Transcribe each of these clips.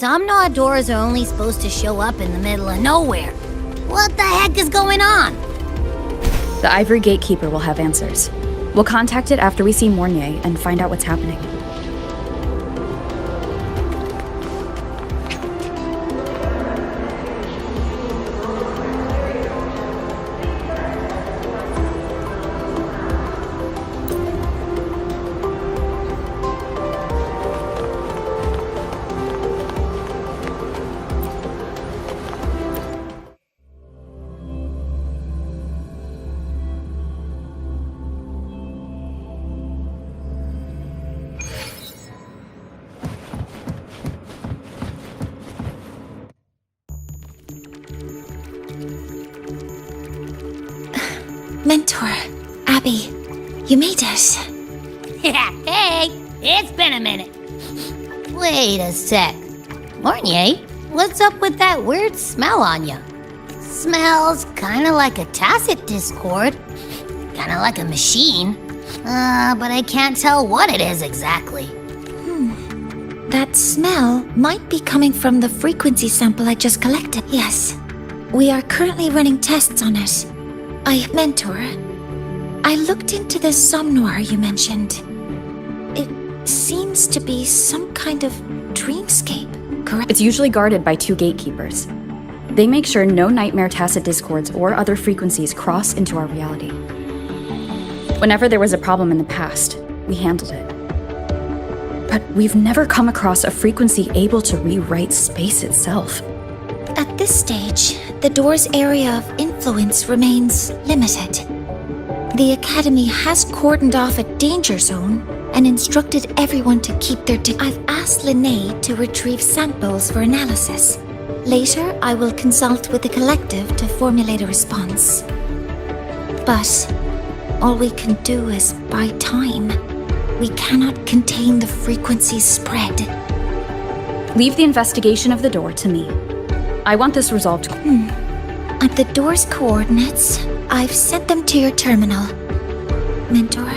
Somnaw doors are only supposed to show up in the middle of nowhere. What the heck is going on? The Ivory Gatekeeper will have answers. We'll contact it after we see Mornier and find out what's happening. Mentor, Abby, you made it. Hey, it's been a minute. Wait a sec. Mornier, what's up with that weird smell on you? Smells kinda like a tacit discord. Kinda like a machine. But I can't tell what it is exactly. That smell might be coming from the frequency sample I just collected. Yes, we are currently running tests on it. Mentor, I looked into the somnoir you mentioned. It seems to be some kind of dreamscape, correct? It's usually guarded by 2 gatekeepers. They make sure no nightmare tacit discords or other frequencies cross into our reality. Whenever there was a problem in the past, we handled it. But we've never come across a frequency able to rewrite space itself. At this stage, the door's area of influence remains limited. The Academy has cordoned off a danger zone and instructed everyone to keep their I've asked Linnae to retrieve samples for analysis. Later, I will consult with the collective to formulate a response. But all we can do is buy time. We cannot contain the frequency's spread. Leave the investigation of the door to me. I want this resolved. At the door's coordinates, I've sent them to your terminal. Mentor.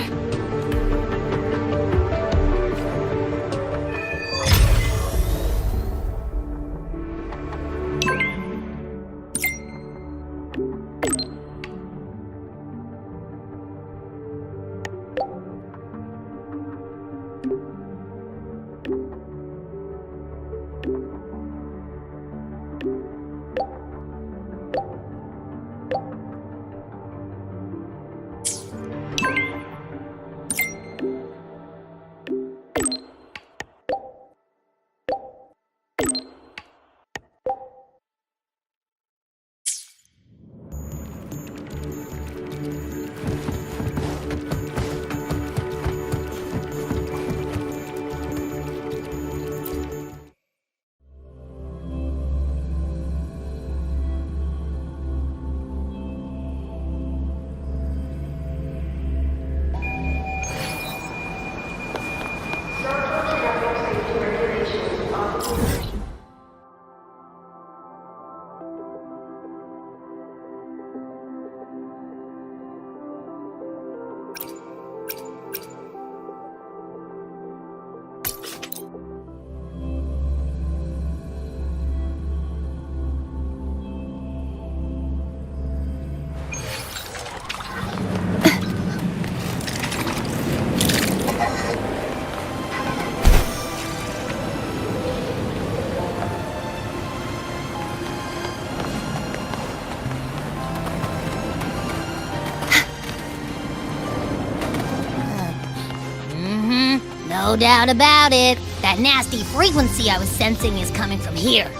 No doubt about it. That nasty frequency I was sensing is coming from here.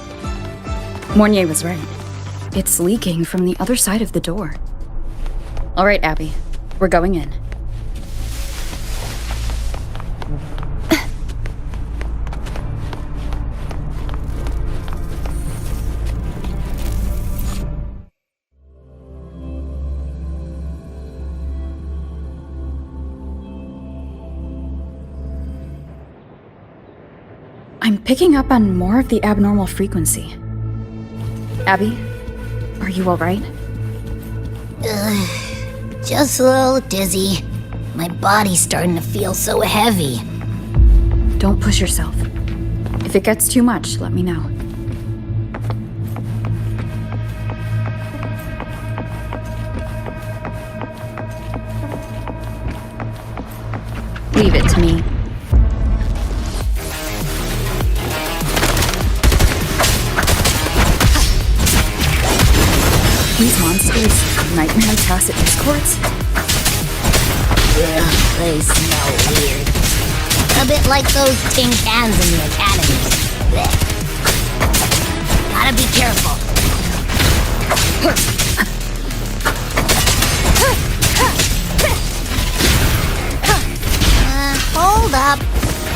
Mornier was right. It's leaking from the other side of the door. All right, Abby. We're going in. I'm picking up on more of the abnormal frequency. Abby, are you all right? Just a little dizzy. My body's starting to feel so heavy. Don't push yourself. If If it gets too much, let me know. Leave it to me. These monsters, nightmare tacit discords? Ugh, they smell weird. A bit like those tin cans in the academy. Blech. Gotta be careful. Hold up.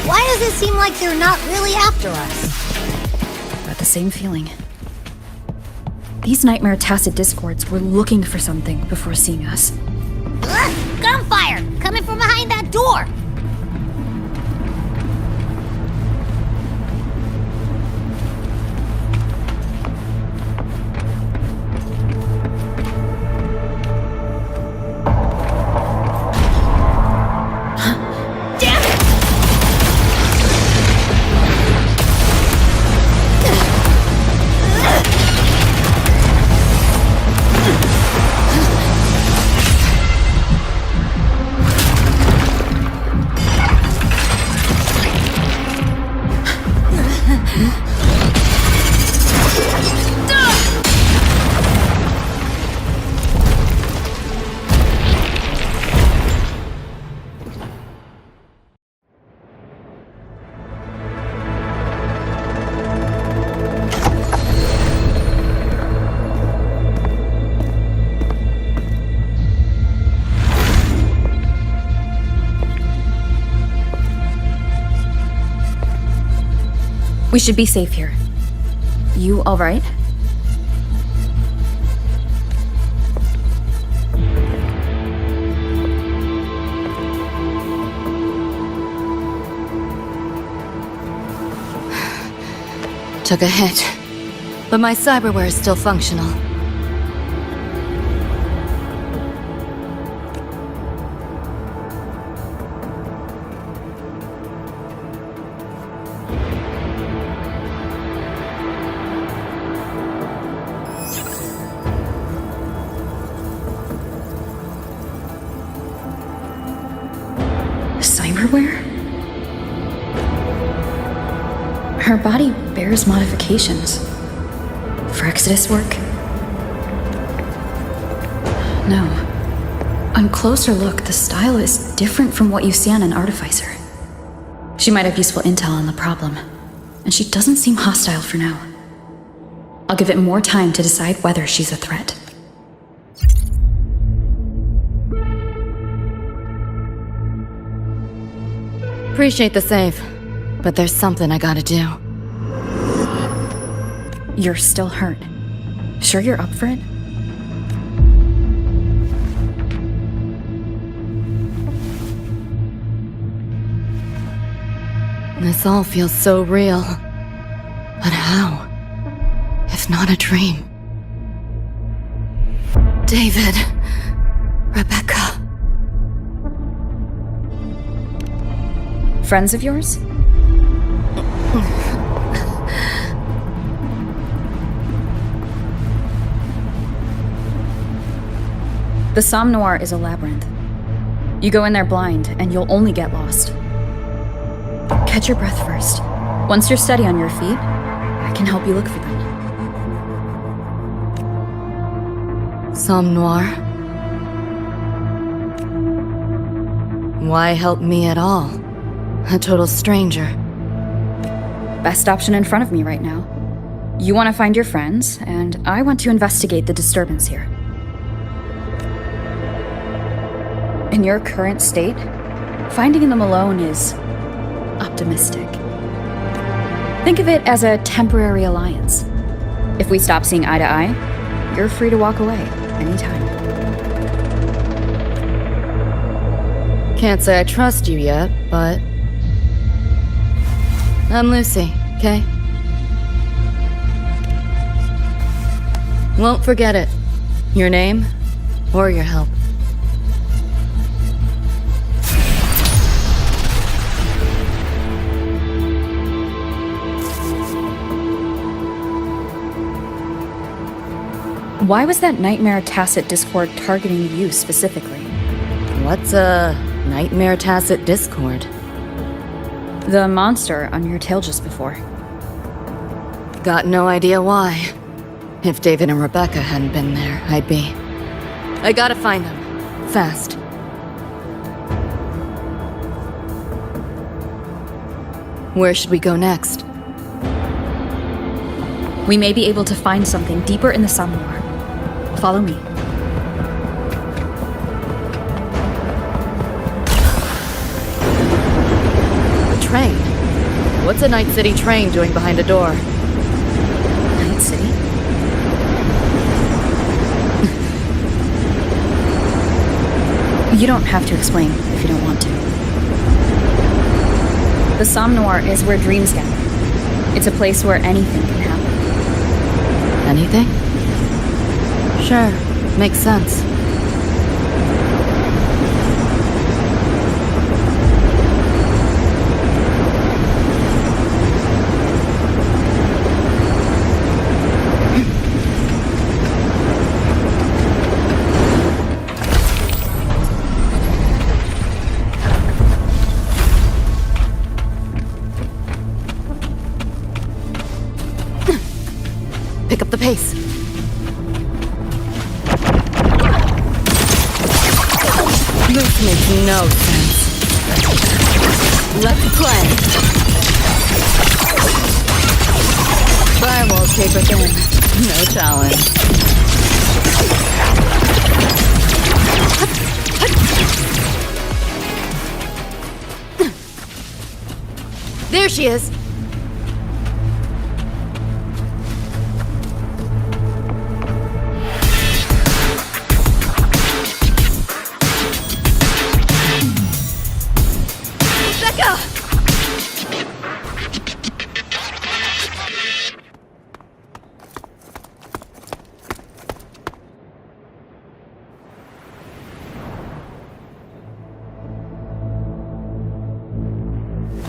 Why does it seem like they're not really after us? Got the same feeling. These nightmare tacit discords were looking for something before seeing us. Ugh, gunfire! Coming from behind that door! We should be safe here. You all right? Took a hit, but my cyberware is still functional. Cyberware? Her body bears modifications. For Exodus work? No. On closer look, the style is different from what you see on an artificer. She might have useful intel on the problem, and she doesn't seem hostile for now. I'll give it more time to decide whether she's a threat. Appreciate the save, but there's something I gotta do. You're still hurt. Sure you're up for it? This all feels so real. But how? If not a dream? David. Rebecca. Friends of yours? The Somme Noir is a labyrinth. You go in there blind, and you'll only get lost. Catch your breath first. Once you're steady on your feet, I can help you look for them. Somme Noir? Why help me at all? A total stranger. Best option in front of me right now. You want to find your friends, and I want to investigate the disturbance here. In your current state, finding them alone is optimistic. Think of it as a temporary alliance. If we stop seeing eye to eye, you're free to walk away anytime. Can't say I trust you yet, but... I'm Lucy, okay? Won't forget it. Your name, or your help. Why was that nightmare tacit discord targeting you specifically? What's a nightmare tacit discord? The monster on your tail just before. Got no idea why. If David and Rebecca hadn't been there, I'd be... I gotta find them. Fast. Where should we go next? We may be able to find something deeper in the Somnor. Follow me. A train? What's a Night City train doing behind a door? Night City? You don't have to explain if you don't want to. The Somnor is where dreams gather. It's a place where anything can happen. Anything? Sure, makes sense. Pick up the pace. This makes no sense. Let's play. Firewall paper thin. No challenge. There she is.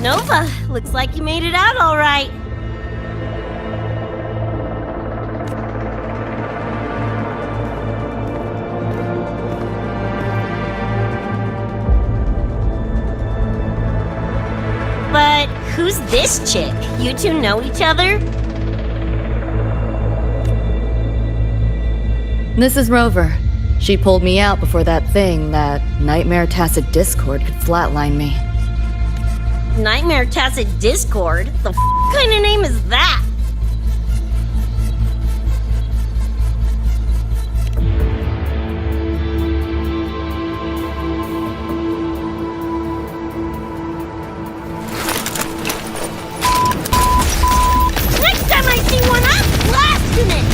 Nova, looks like you made it out all right. But who's this chick? You two know each other? This is Rover. She pulled me out before that thing, that nightmare tacit discord, could flatline me. Nightmare Tacit Discord? The kind of name is that? Next time I see one, I'm blasting it!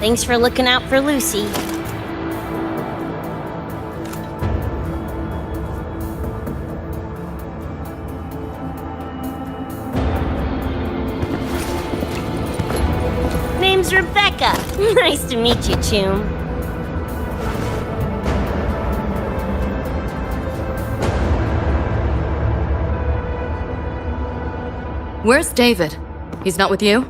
Thanks for looking out for Lucy. Name's Rebecca. Nice to meet you, Choom. Where's David? He's not with you?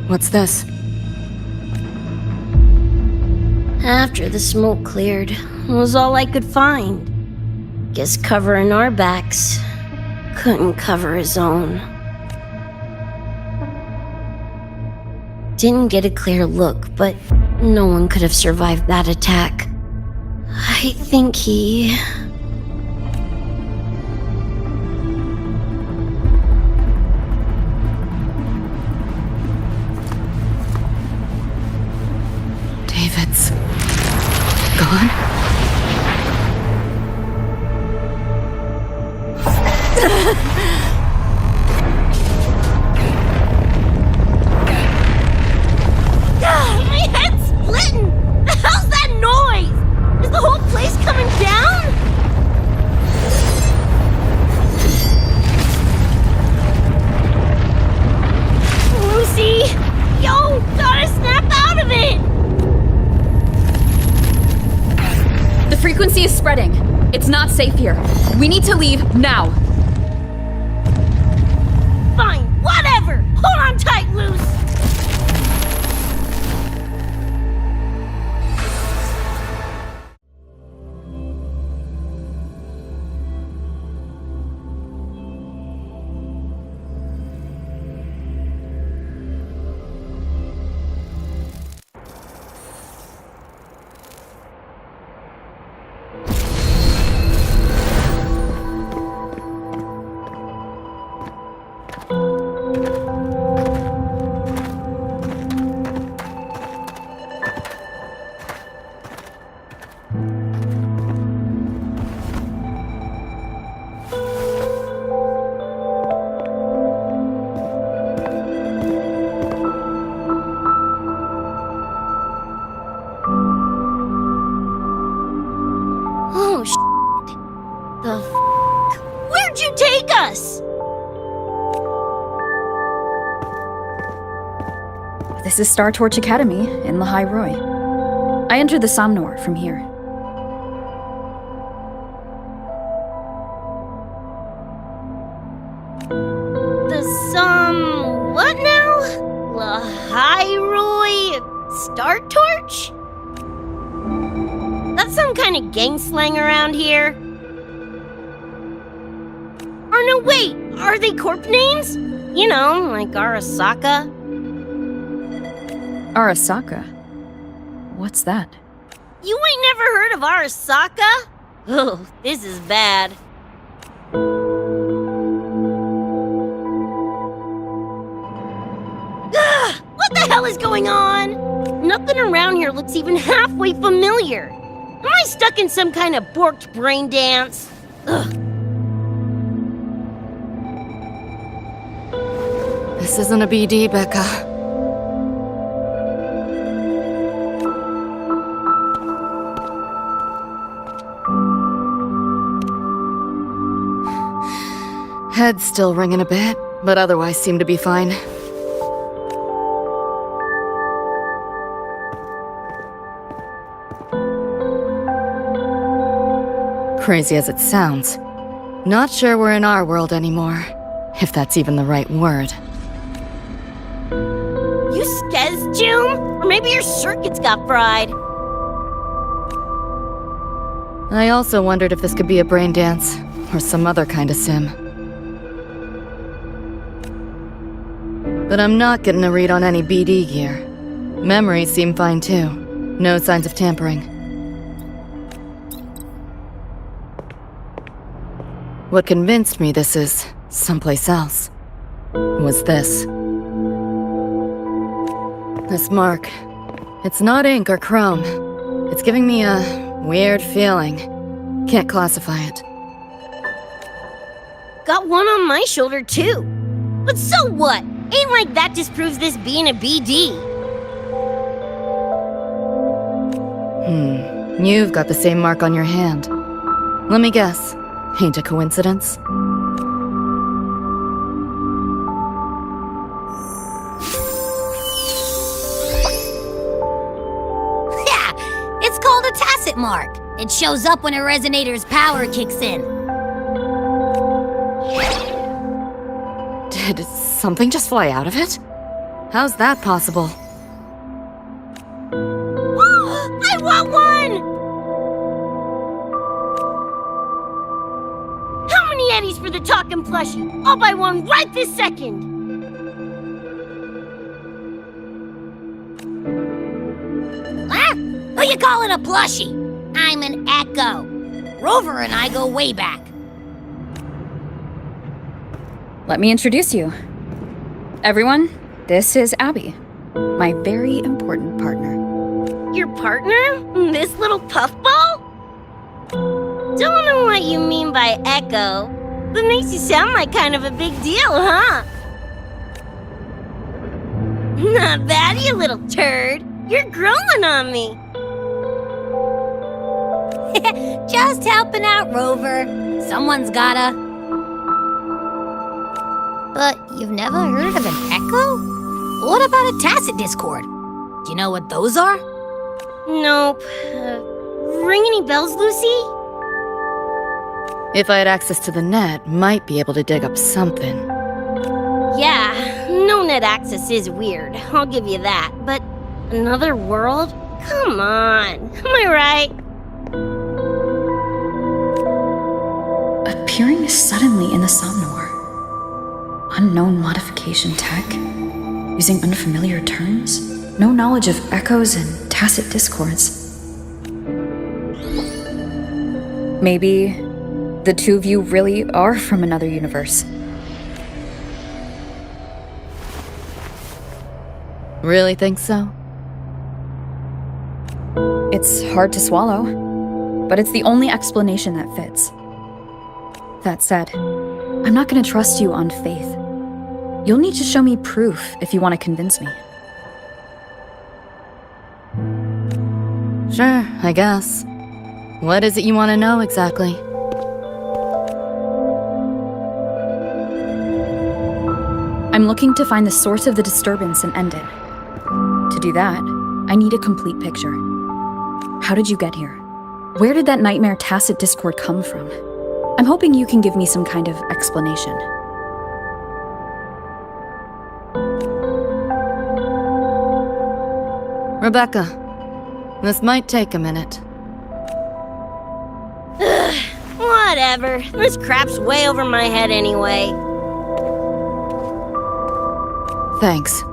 What's this? After the smoke cleared, it was all I could find. Guess covering our backs couldn't cover his own. Didn't get a clear look, but no one could have survived that attack. I think he... David's gone? My head's splitting! frequency is spreading. It's not safe here. We need to leave now. Fine, whatever! Hold on tight, Luce! Oh, shit. The f***? Where'd you take us? This is Star Torch Academy in Lahai Roy. I entered the Somnor from here. What now? Lahairoi Star Torch? That's some kind of gang slang around here. Or no, wait, are they corp names? You know, like Arasaka. Arasaka? What's that? You ain't never heard of Arasaka? Oh, this is bad. What the hell is going on? Nothing around here looks even halfway familiar. Am I stuck in some kind of borked brain dance? Ugh. This isn't a BD, Becca. Head's still ringing a bit, but otherwise seem to be fine. Crazy as it sounds, not sure we're in our world anymore, if that's even the right word. You skez, June? Or maybe your circuits got fried. I also wondered if this could be a brain dance, or some other kind of sim. But I'm not getting a read on any BD gear. Memories seem fine too. No signs of tampering. What convinced me this is someplace else was this. This mark. It's not ink or chrome. It's giving me a weird feeling. Can't classify it. Got one on my shoulder too. But so what? Ain't like that disproves this being a BD. You've got the same mark on your hand. Let me guess. Ain't a coincidence? Yeah, it's called a tacit mark. It shows up when a resonator's power kicks in. Did something just fly out of it? How's that possible? I want one! How many eddies for the talking plushie? I'll buy one right this second! Huh? Who you calling a plushie? I'm an Echo. Rover and I go way back. Let me introduce you. Everyone, this is Abby, my very important partner. Your partner? This little puffball? Don't know what you mean by Echo, but makes you sound like kind of a big deal, huh? Not bad, you little turd. You're growing on me. Just helping out, Rover. Someone's gotta. But you've never heard of an Echo? What about a tacit discord? Do you know what those are? Nope. Ring any bells, Lucy? If I had access to the net, might be able to dig up something. Yeah, no net access is weird, I'll give you that. But another world? Come on, am I right? Appearing suddenly in the Somnor. Unknown modification tech. Using unfamiliar terms. No knowledge of echoes and tacit discords. Maybe the two of you really are from another universe. Really think so? It's hard to swallow, but it's the only explanation that fits. That said, I'm not gonna trust you on faith. You'll need to show me proof if you want to convince me. Sure, I guess. What is it you want to know exactly? I'm looking to find the source of the disturbance and end it. To do that, I need a complete picture. How did you get here? Where did that nightmare tacit discord come from? I'm hoping you can give me some kind of explanation. Rebecca, this might take a minute. Whatever, this crap's way over my head anyway. Thanks.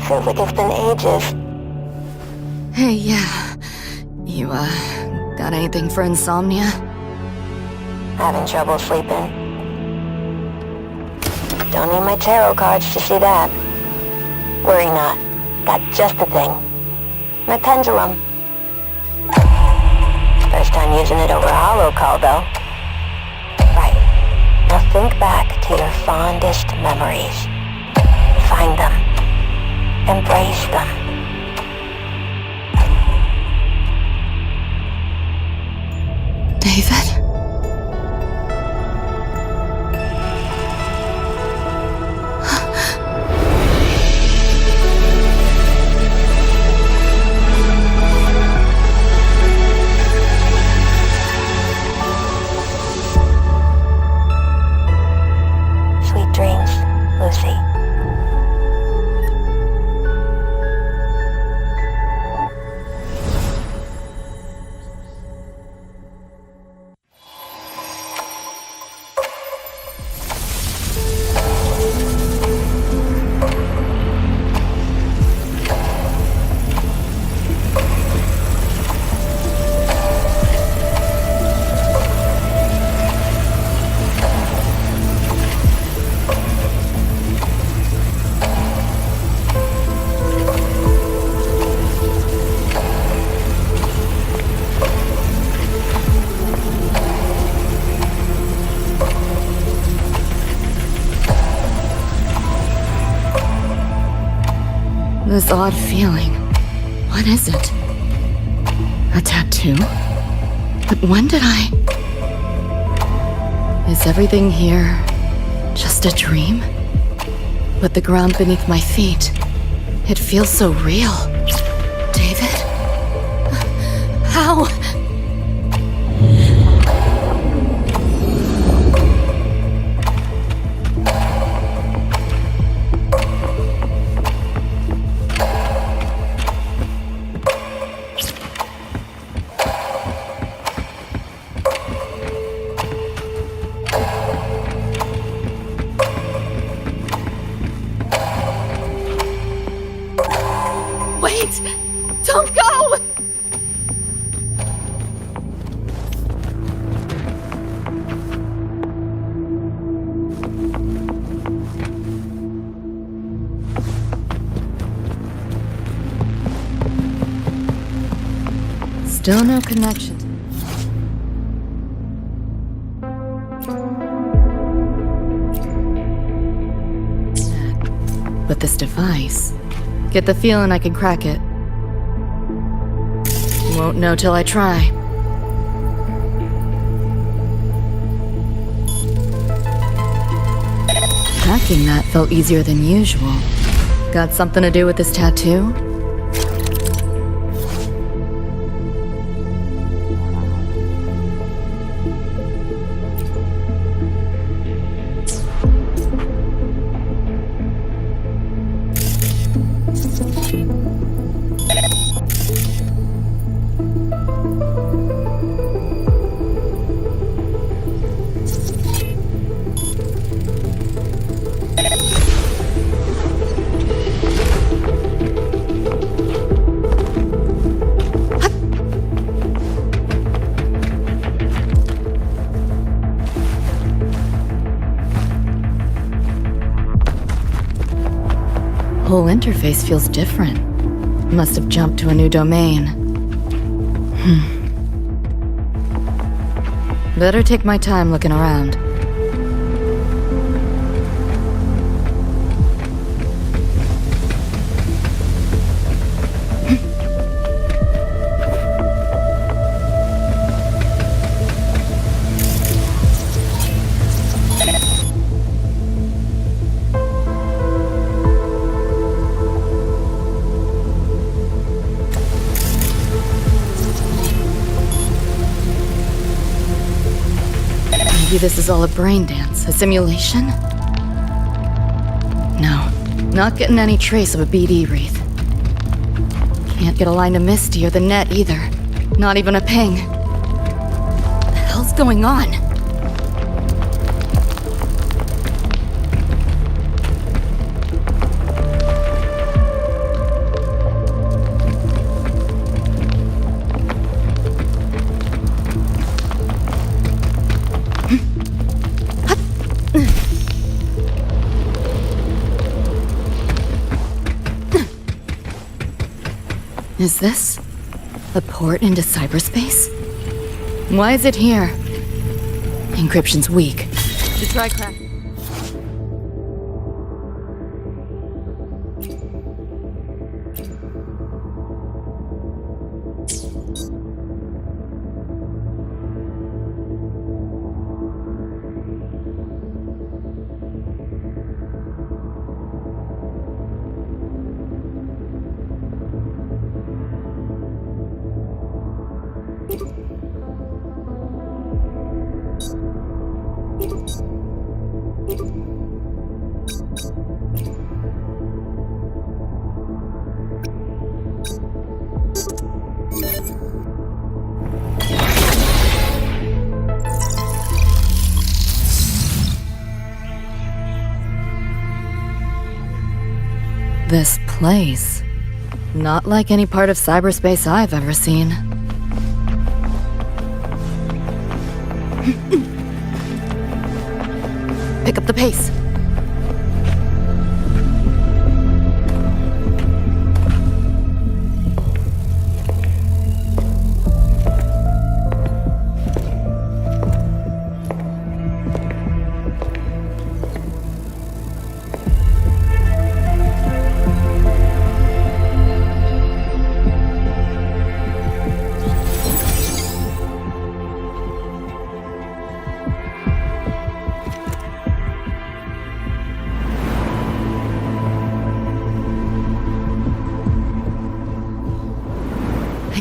Feels like it's been ages. Hey, yeah. You, got anything for insomnia? Having trouble sleeping. Don't need my tarot cards to see that. Worry not. Got just the thing. My pendulum. First time using it over holo call, though. Right. Now think back to your fondest memories. Find them. Embrace them. David? Sweet dreams, Lucy. This odd feeling. What is it? A tattoo? But when did I... Is everything here just a dream? But the ground beneath my feet, it feels so real. David? How? Still no connection. But this device, get the feeling I can crack it. Won't know till I try. Hacking that felt easier than usual. Got something to do with this tattoo? Whole interface feels different. Must have jumped to a new domain. Better take my time looking around. Maybe this is all a brain dance, a simulation? No, not getting any trace of a BD wreath. Can't get a line to Misty or the net either. Not even a ping. What the hell's going on? Is this a port into cyberspace? Why is it here? Encryption's weak. Should try cracking. This place. Not like any part of cyberspace I've ever seen. Pick up the pace.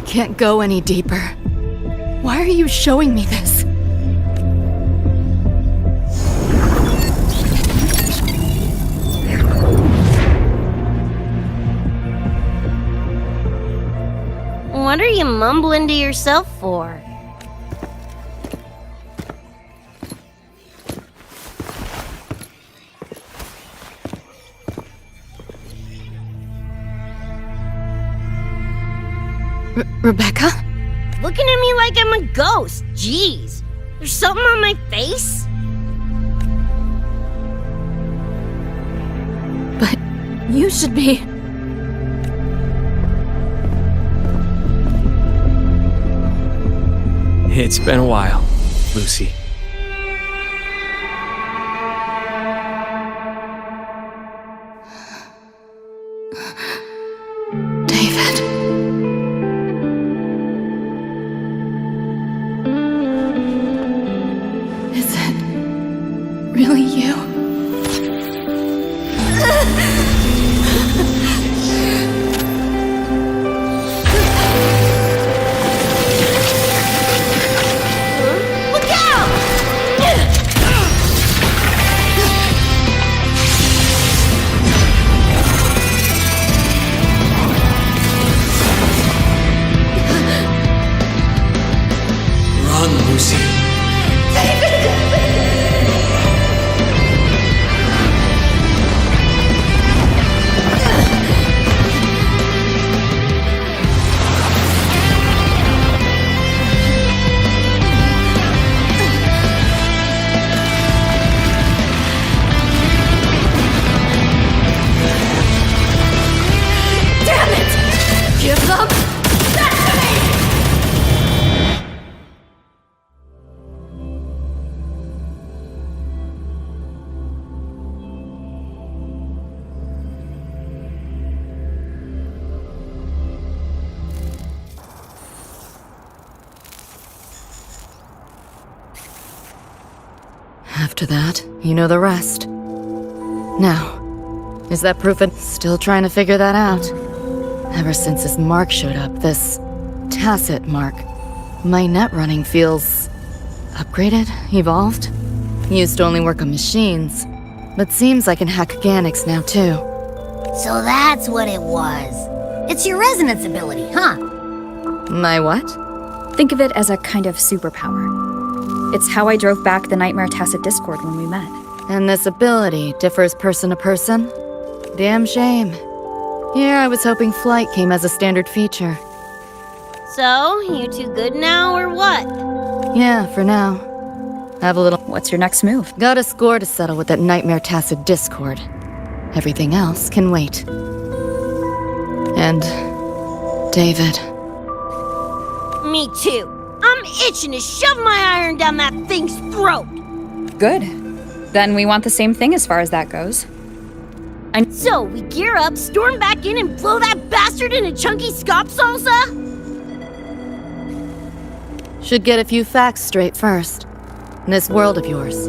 Can't go any deeper. Why are you showing me this? What are you mumbling to yourself for? Rebecca? Looking at me like I'm a ghost. Jeez. There's something on my face? But you should be... It's been a while, Lucy. David. Is it really you? Look out! Run, Lucy. Give them After that, you know the rest. Now, is that proof? Still trying to figure that out. Ever since this mark showed up, this tacit mark, my net running feels upgraded, evolved. Used to only work on machines, but seems I can hack organics now too. So that's what it was. It's your resonance ability, huh? My what? Think of it as a kind of superpower. It's how I drove back the Nightmare Tacit Discord when we met. And this ability differs person to person? Damn shame. Here I was hoping flight came as a standard feature. So, you two good now, or what? Yeah, for now. Have a little... What's your next move? Got a score to settle with that Nightmare Tacit Discord. Everything else can wait. And... David. Me too. I'm itching to shove my iron down that thing's throat. Good. Then we want the same thing as far as that goes. So, we gear up, storm back in, and blow that bastard into chunky scop salsa? Should get a few facts straight first. This world of yours.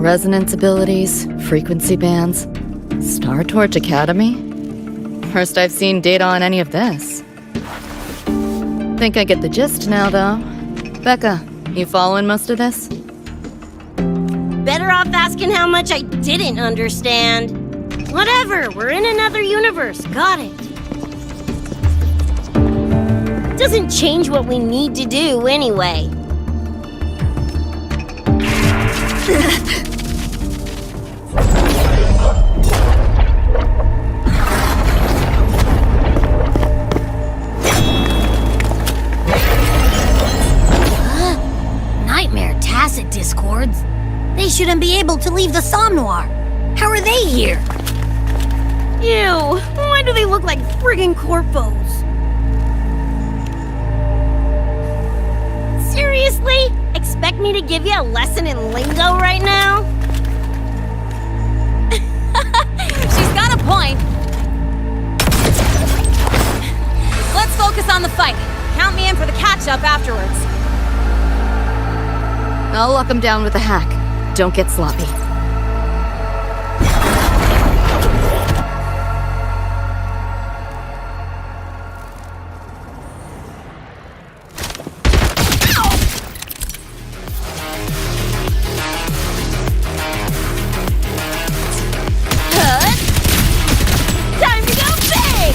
Resonance abilities, frequency bands, Star Torch Academy? First I've seen data on any of this. Think I get the gist now, though. Becca, you following most of this? Better off asking how much I didn't understand. Whatever, we're in another universe, got it. Doesn't change what we need to do anyway. Nightmare Tacit Discords? They shouldn't be able to leave the Somnoir. How are they here? Ew, why do they look like friggin' corpos? Seriously? Expect me to give you a lesson in lingo right now? She's got a point. Let's focus on the fight. Count me in for the catch-up afterwards. I'll lock him down with a hack. Don't get sloppy. Time to go big!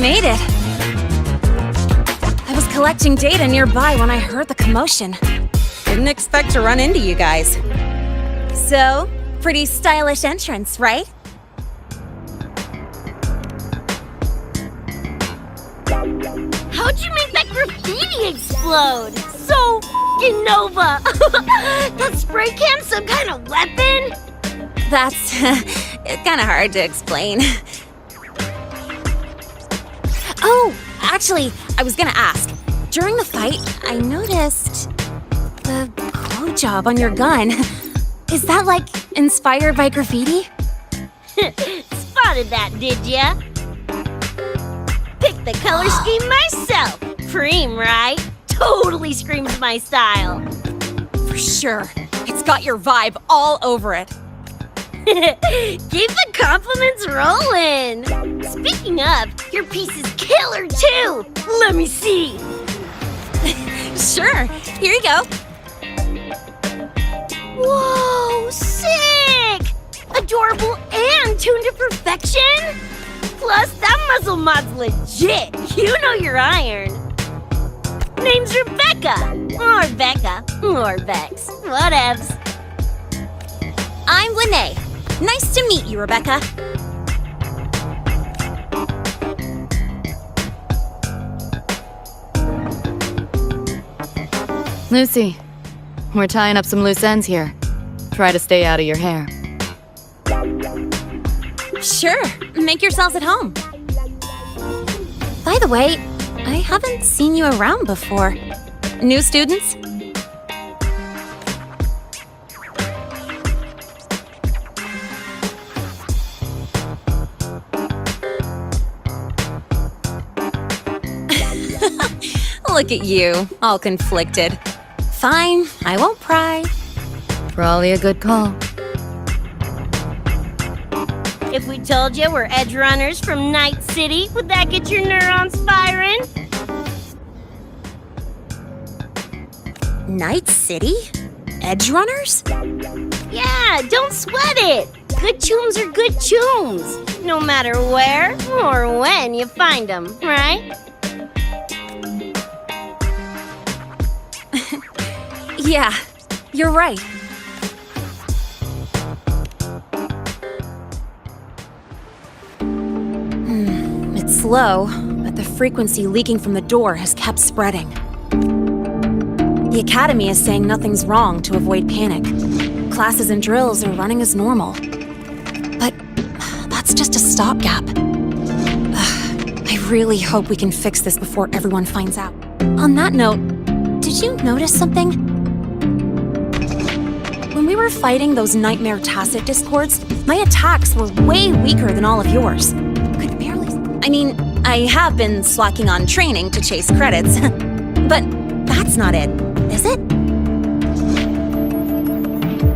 made it. I was collecting data nearby when I heard the commotion. Didn't expect to run into you guys. So, pretty stylish entrance, right? How'd you make that graffiti explode? So f***ing Nova! That spray can some kind of weapon? That's kind of hard to explain. Oh, actually, I was gonna ask. During the fight, I noticed the glow job on your gun. Is that, like, inspired by graffiti? Spotted that, did ya? Picked the color scheme myself. Preem, right? Totally screams my style. For sure. It's got your vibe all over it. Keep the compliments rolling. Speaking of, your piece is killer too. Let me see. Sure. Here you go. Whoa, sick! Adorable and tuned to perfection? Plus, that muzzle mod's legit. You know your iron. Name's Rebecca. Or Becca. Or Bex. Whatevs. I'm Lene. Nice to meet you, Rebecca. Lucy, we're tying up some loose ends here. Try to stay out of your hair. Sure. Make yourselves at home. By the way, I haven't seen you around before. New students? Look at you, all conflicted. Fine, I won't pry. Probably a good call. If we told you we're Edgerunners from Night City, would that get your neurons firing? Night City? Edgerunners? Yeah, don't sweat it. Good tunes are good tunes. No matter where or when you find them, right? Yeah, you're right. It's slow, but the frequency leaking from the door has kept spreading. The Academy is saying nothing's wrong to avoid panic. Classes and drills are running as normal. But that's just a stopgap. I really hope we can fix this before everyone finds out. On that note, did you notice something? When we were fighting those nightmare tacit discords, my attacks were way weaker than all of yours. Could barely... I mean, I have been slacking on training to chase credits. But that's not it, is it?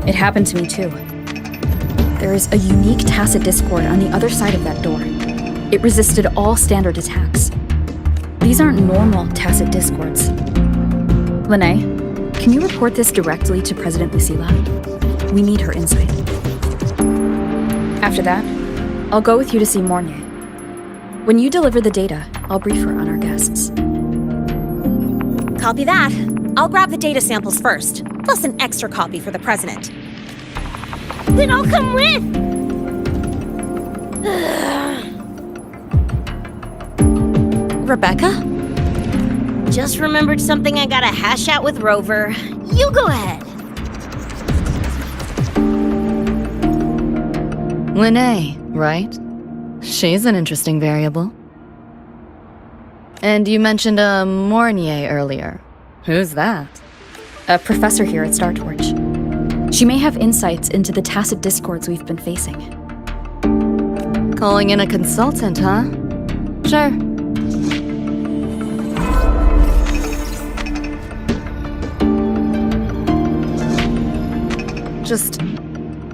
It happened to me too. There is a unique tacit discord on the other side of that door. It resisted all standard attacks. These aren't normal tacit discords. Lene, can you report this directly to President Lucila? We need her insight. After that, I'll go with you to see Mornier. When you deliver the data, I'll brief her on our guests. Copy that. I'll grab the data samples first, plus an extra copy for the president. Then I'll come with. Rebecca? Just remembered something I gotta hash out with Rover. You go ahead. Lene, right? She's an interesting variable. And you mentioned a Mornier earlier. Who's that? A professor here at StarTorch. She may have insights into the tacit discords we've been facing. Calling in a consultant, huh? Sure. Just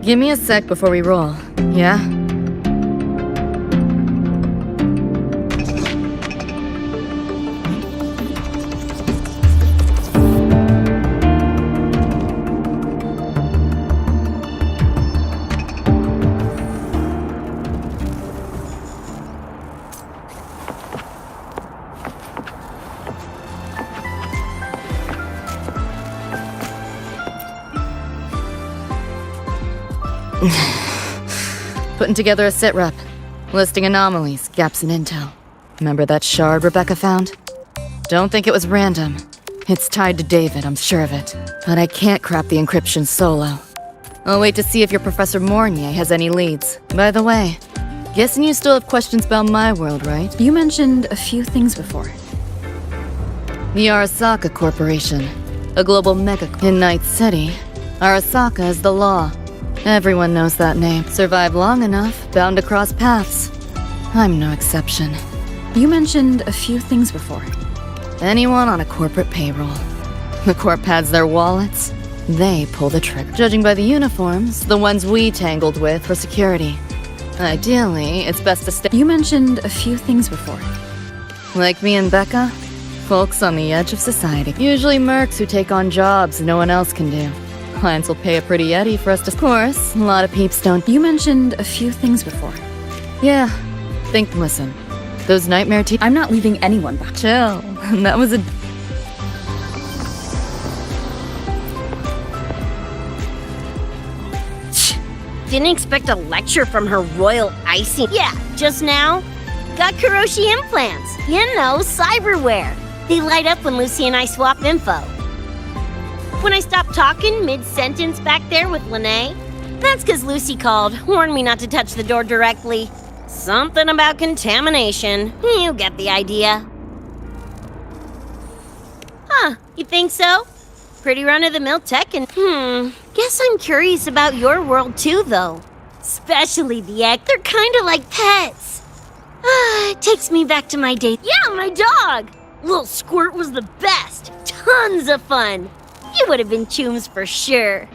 give me a sec before we roll, yeah? Putting together a sitrep, listing anomalies, gaps in intel. Remember that shard Rebecca found? Don't think it was random. It's tied to David, I'm sure of it. But I can't crack the encryption solo. I'll wait to see if your Professor Mornier has any leads. By the way, guessing you still have questions about my world, right? You mentioned a few things before. The Arasaka Corporation, a global mega in Night City. Arasaka is the law. Everyone knows that name. Survive long enough, bound to cross paths. I'm no exception. You mentioned a few things before. Anyone on a corporate payroll. The corp pads their wallets. They pull the trigger. Judging by the uniforms, the ones we tangled with for security. Ideally, it's best to stay. You mentioned a few things before. Like me and Becca, folks on the edge of society. Usually mercs who take on jobs no one else can do. Clients will pay a pretty eddy for us to. Of course, a lot of peeps don't. You mentioned a few things before. Yeah, listen. Those nightmare I'm not leaving anyone back. Chill. That was a. Didn't expect a lecture from her royal icing. Yeah, just now. Got Kuroshi implants. You know, cyberware. They light up when Lucy and I swap info. When I stopped talking mid-sentence back there with Lene, that's because Lucy called, warned me not to touch the door directly. Something about contamination. You get the idea. Huh, you think so? Pretty run-of-the-mill tech and... Guess I'm curious about your world too, though. Especially the egg. They're kinda like pets. It takes me back to my days. Yeah, my dog! Little Squirt was the best. Tons of fun. You would have been chooms for sure.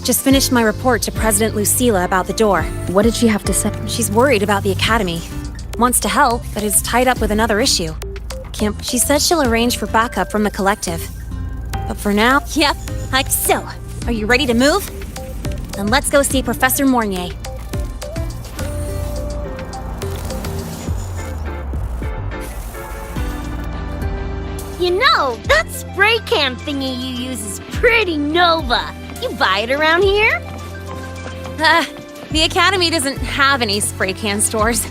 Just finished my report to President Lucilla about the door. What did she have to say? She's worried about the Academy. Wants to help, but is tied up with another issue. She said she'll arrange for backup from the collective. But for now... Yep, so, are you ready to move? Then let's go see Professor Mornier. You know, that spray can thingy you use is pretty Nova. You buy it around here? The Academy doesn't have any spray can stores.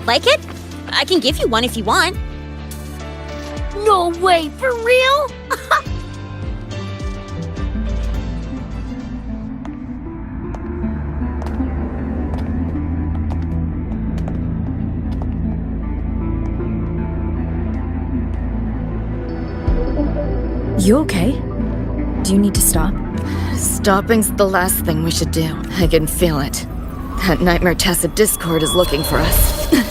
Like it? I can give you one if you want. No way, for real? You okay? Do you need to stop? Stopping's the last thing we should do. I can feel it. That Nightmare Tacit Discord is looking for us. Lucy!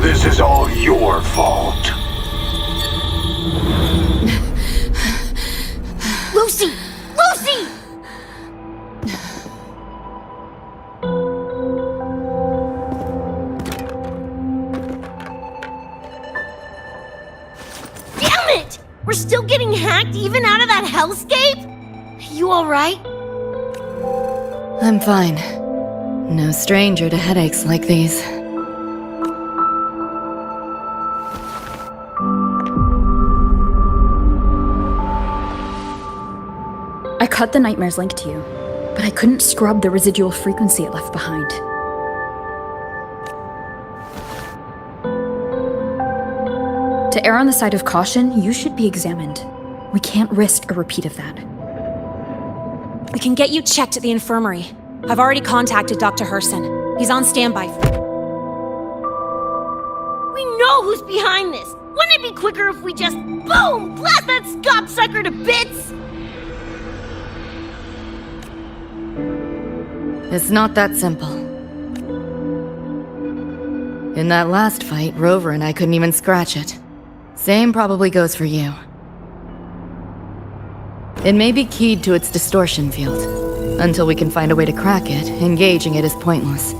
This is all your fault. Lucy! Lucy! Damn it! We're still getting hacked even out of that hellscape? You alright? I'm fine. No stranger to headaches like these. I cut the Nightmare's link to you, but I couldn't scrub the residual frequency it left behind. To err on the side of caution, you should be examined. We can't risk a repeat of that. We can get you checked at the infirmary. I've already contacted Dr. Herson. He's on standby. We know who's behind this. Wouldn't it be quicker if we just, boom, blast that gobsucker to bits? It's not that simple. In that last fight, Rover and I couldn't even scratch it. Same probably goes for you. It may be keyed to its distortion field. Until we can find a way to crack it, engaging it is pointless.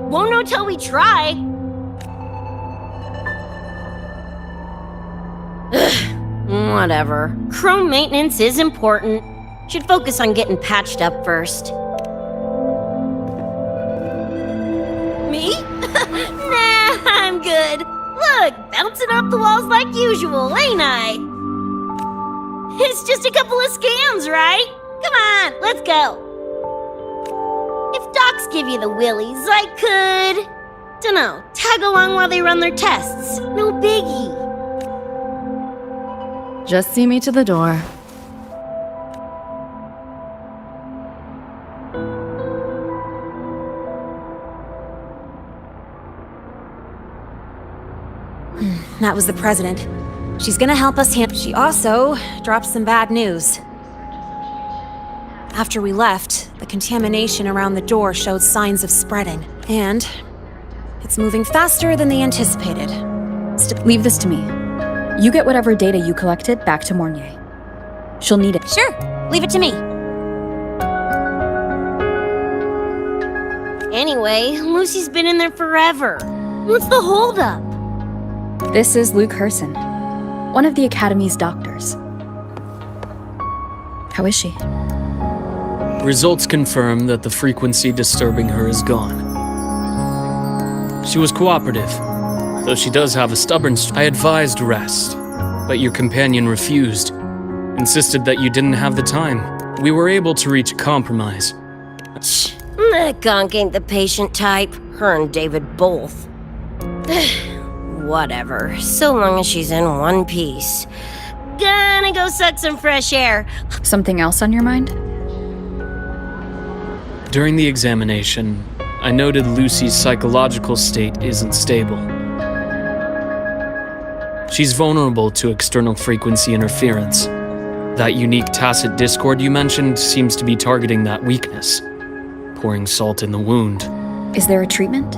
Won't know till we try. Whatever. Chrome maintenance is important. Should focus on getting patched up first. Me? Nah, I'm good. Look, bouncing off the walls like usual, ain't I? It's just a couple of scans, right? Come on, let's go. If docs give you the willies, I could... dunno, tag along while they run their tests. No biggie. Just see me to the door. That was the president. She's gonna help us She also dropped some bad news. After we left, the contamination around the door showed signs of spreading. And it's moving faster than they anticipated. Leave this to me. You get whatever data you collected back to Mornier. She'll need it. Sure, leave it to me. Anyway, Lucy's been in there forever. What's the holdup? This is Luke Herson, one of the Academy's doctors. How is she? Results confirm that the frequency disturbing her is gone. She was cooperative, though she does have a stubborn I advised rest, but your companion refused, insisted that you didn't have the time. We were able to reach a compromise. That gonk ain't the patient type. Her and David both. Whatever, so long as she's in one piece. Gonna go suck some fresh air. Something else on your mind? During the examination, I noted Lucy's psychological state isn't stable. She's vulnerable to external frequency interference. That unique tacit discord you mentioned seems to be targeting that weakness, pouring salt in the wound. Is there a treatment?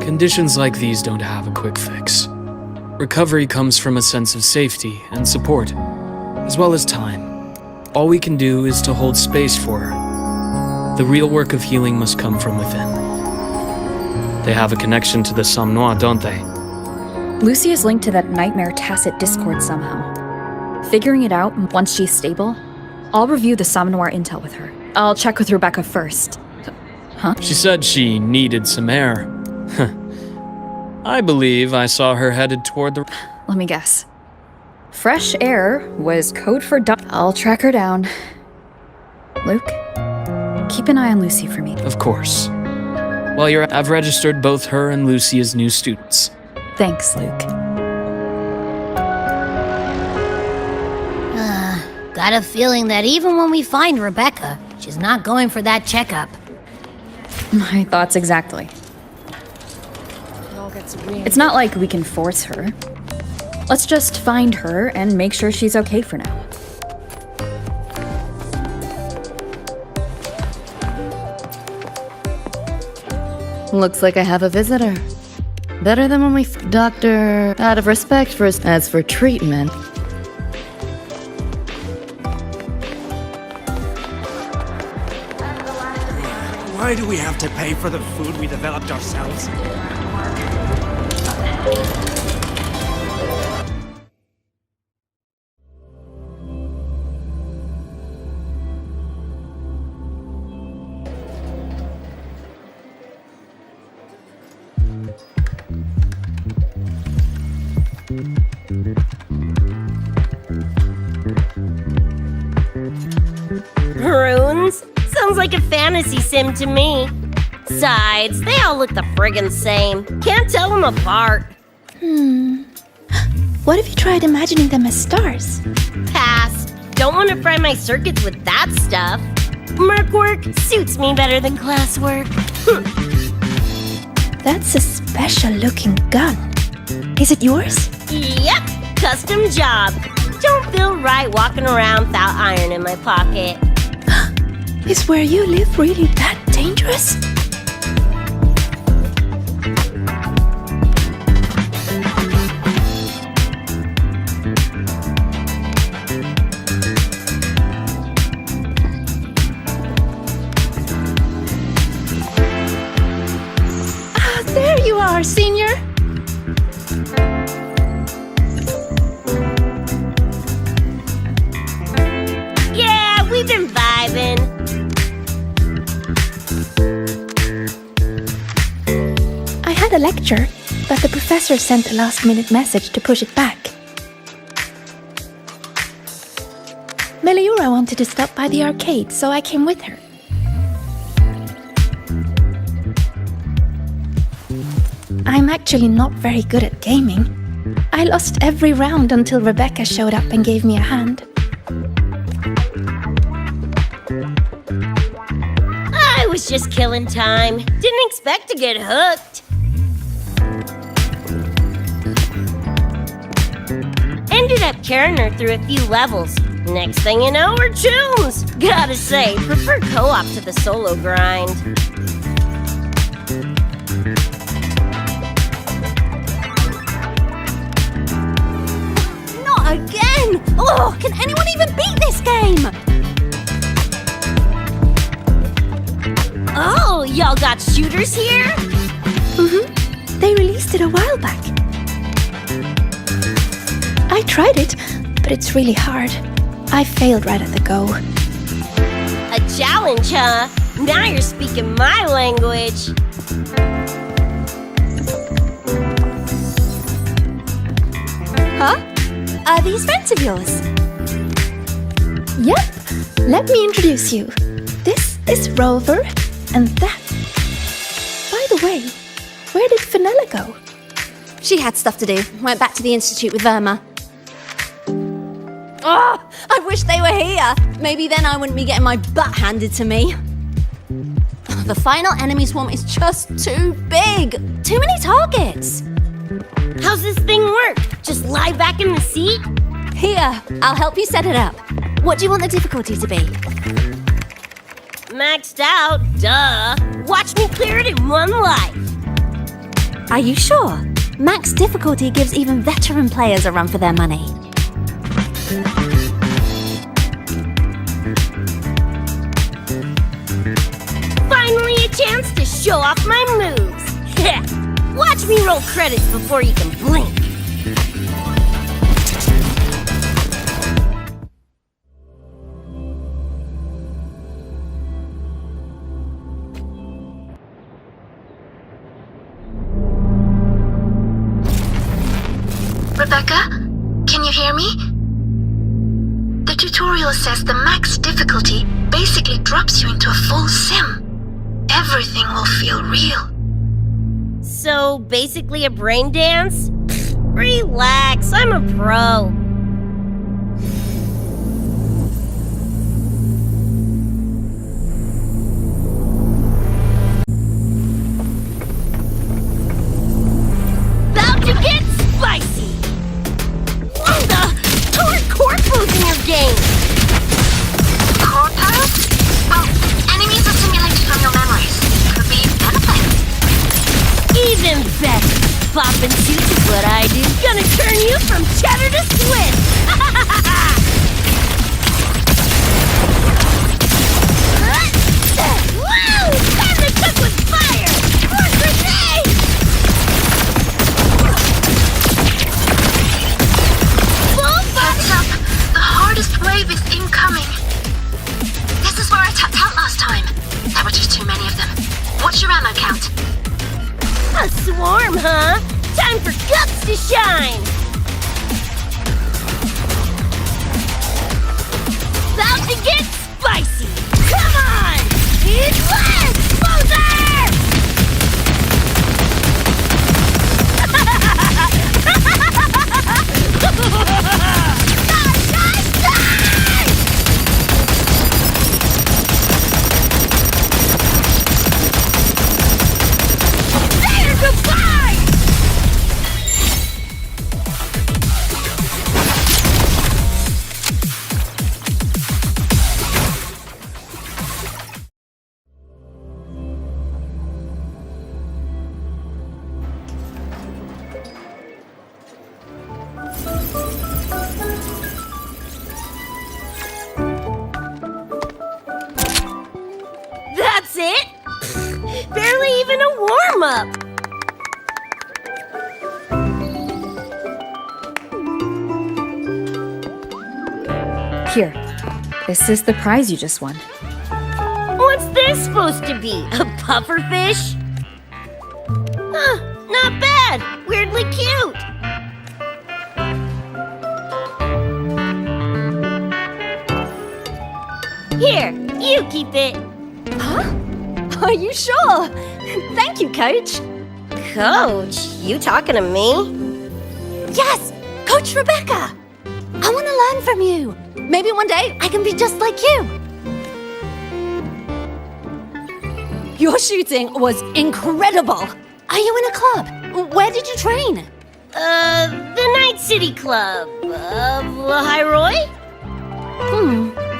Conditions like these don't have a quick fix. Recovery comes from a sense of safety and support, as well as time. All we can do is to hold space for her. The real work of healing must come from within. They have a connection to the Somnois, don't they? Lucy is linked to that nightmare tacit discord somehow. Figuring it out once she's stable, I'll review the Somnoir intel with her. I'll check with Rebecca first. Huh? She said she needed some air. I believe I saw her headed toward the... Let me guess. Fresh air was code for I'll track her down. Luke, keep an eye on Lucy for me. Of course. While you're... I've registered both her and Lucy as new students. Thanks, Luke. Got a feeling that even when we find Rebecca, she's not going for that checkup. My thoughts exactly. It's not like we can force her. Let's just find her and make sure she's okay for now. Looks like I have a visitor. Better than when we Doctor, out of respect for us. As for treatment... Why do we have to pay for the food we developed ourselves? Runes? Sounds like a fantasy sim to me. Besides, they all look the friggin' same. Can't tell them apart. What if you tried imagining them as stars? Pass. Don't want to fry my circuits with that stuff. Merc work suits me better than classwork. That's a special-looking gun. Is it yours? Yep, custom job. Don't feel right walking around without iron in my pocket. Is where you live really that dangerous? There you are, Senior! Yeah, we've been vibing. I had a lecture, but the professor sent a last-minute message to push it back. Meliora wanted to stop by the arcade, so I came with her. I'm actually not very good at gaming. I lost every round until Rebecca showed up and gave me a hand. I was just killing time. Didn't expect to get hooked. Ended up carrying her through a few levels. Next thing you know, we're chums. Gotta say, prefer co-op to the solo grind. Again! Oh, can anyone even beat this game? Oh, y'all got shooters here? They released it a while back. I tried it, but it's really hard. I failed right at the go. A challenge, huh? Now you're speaking my language. Huh? Are these friends of yours? Yep. Let me introduce you. This is Rover, and that. By the way, where did Fenella go? She had stuff to do. Went back to the Institute with Verma. Oh, I wish they were here. Maybe then I wouldn't be getting my butt handed to me. The final enemy swarm is just too big. Too many targets. How's this thing work? Just lie back in the seat? Here, I'll help you set it up. What do you want the difficulty to be? Maxed out, duh. Watch me clear it in one life. Are you sure? Max difficulty gives even veteran players a run for their money. Finally a chance to show off my moves. Watch me roll credits before you can blink. Rebecca, can you hear me? The tutorial says the max difficulty basically drops you into a full sim. Everything will feel real. So, basically a brain dance? Relax, I'm a pro. About to get spicy! What the? Who are corpos in your game? Corpos? Well, enemies are simulated from your memories. Could be anything. Even better. Poppin' suits is what I do. Gonna turn you from cheddar to Swiss. Here. This is the prize you just won. What's this supposed to be? A pufferfish? Huh, not bad. Weirdly cute. Here, you keep it. Huh? Are you sure? Thank you, Coach. Coach, you talking to me? Yes! Coach Rebecca! I want to learn from you. Maybe one day I can be just like you. Your shooting was incredible. Are you in a club? Where did you train? The Night City Club of Hyroi?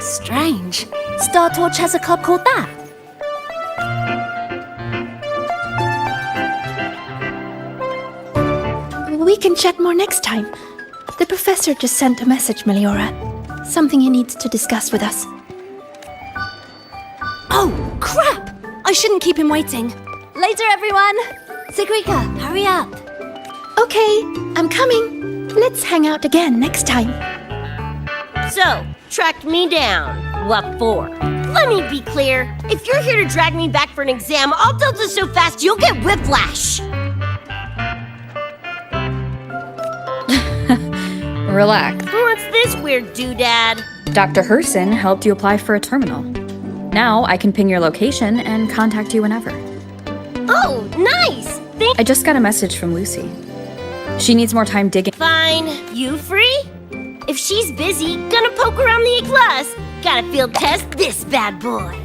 Strange. Star Torch has a club called that. We can chat more next time. The professor just sent a message, Meliora. Something he needs to discuss with us. Oh, crap! I shouldn't keep him waiting. Later, everyone! Sigrika, hurry up. Okay, I'm coming. Let's hang out again next time. So, tracked me down. What for? Let me be clear. If you're here to drag me back for an exam, I'll delta so fast you'll get whiplash. Relax. What's this weird doodad? Dr. Herson helped you apply for a terminal. Now I can ping your location and contact you whenever. Oh, nice! I just got a message from Lucy. She needs more time digging. Fine. You free? If she's busy, gonna poke around the A-class. Gotta field test this bad boy.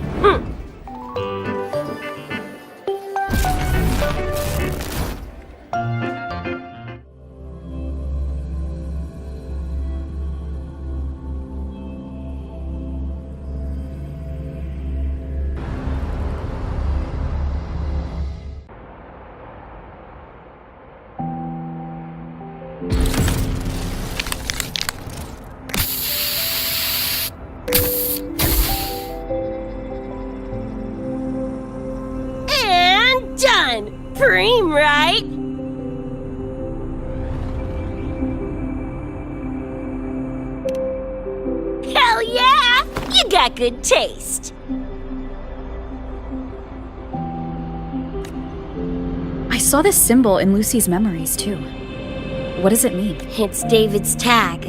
Preem, right? Hell yeah! You got good taste. I saw this symbol in Lucy's memories, too. What does it mean? It's David's tag.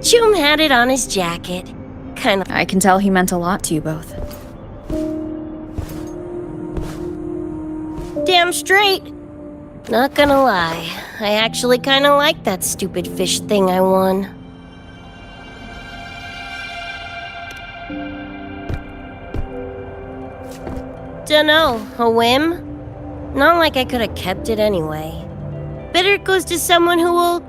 Choom had it on his jacket. Kinda. I can tell he meant a lot to you both. Damn straight. Not gonna lie, I actually kinda like that stupid fish thing I won. Dunno, a whim? Not like I could've kept it anyway. Better it goes to someone who will,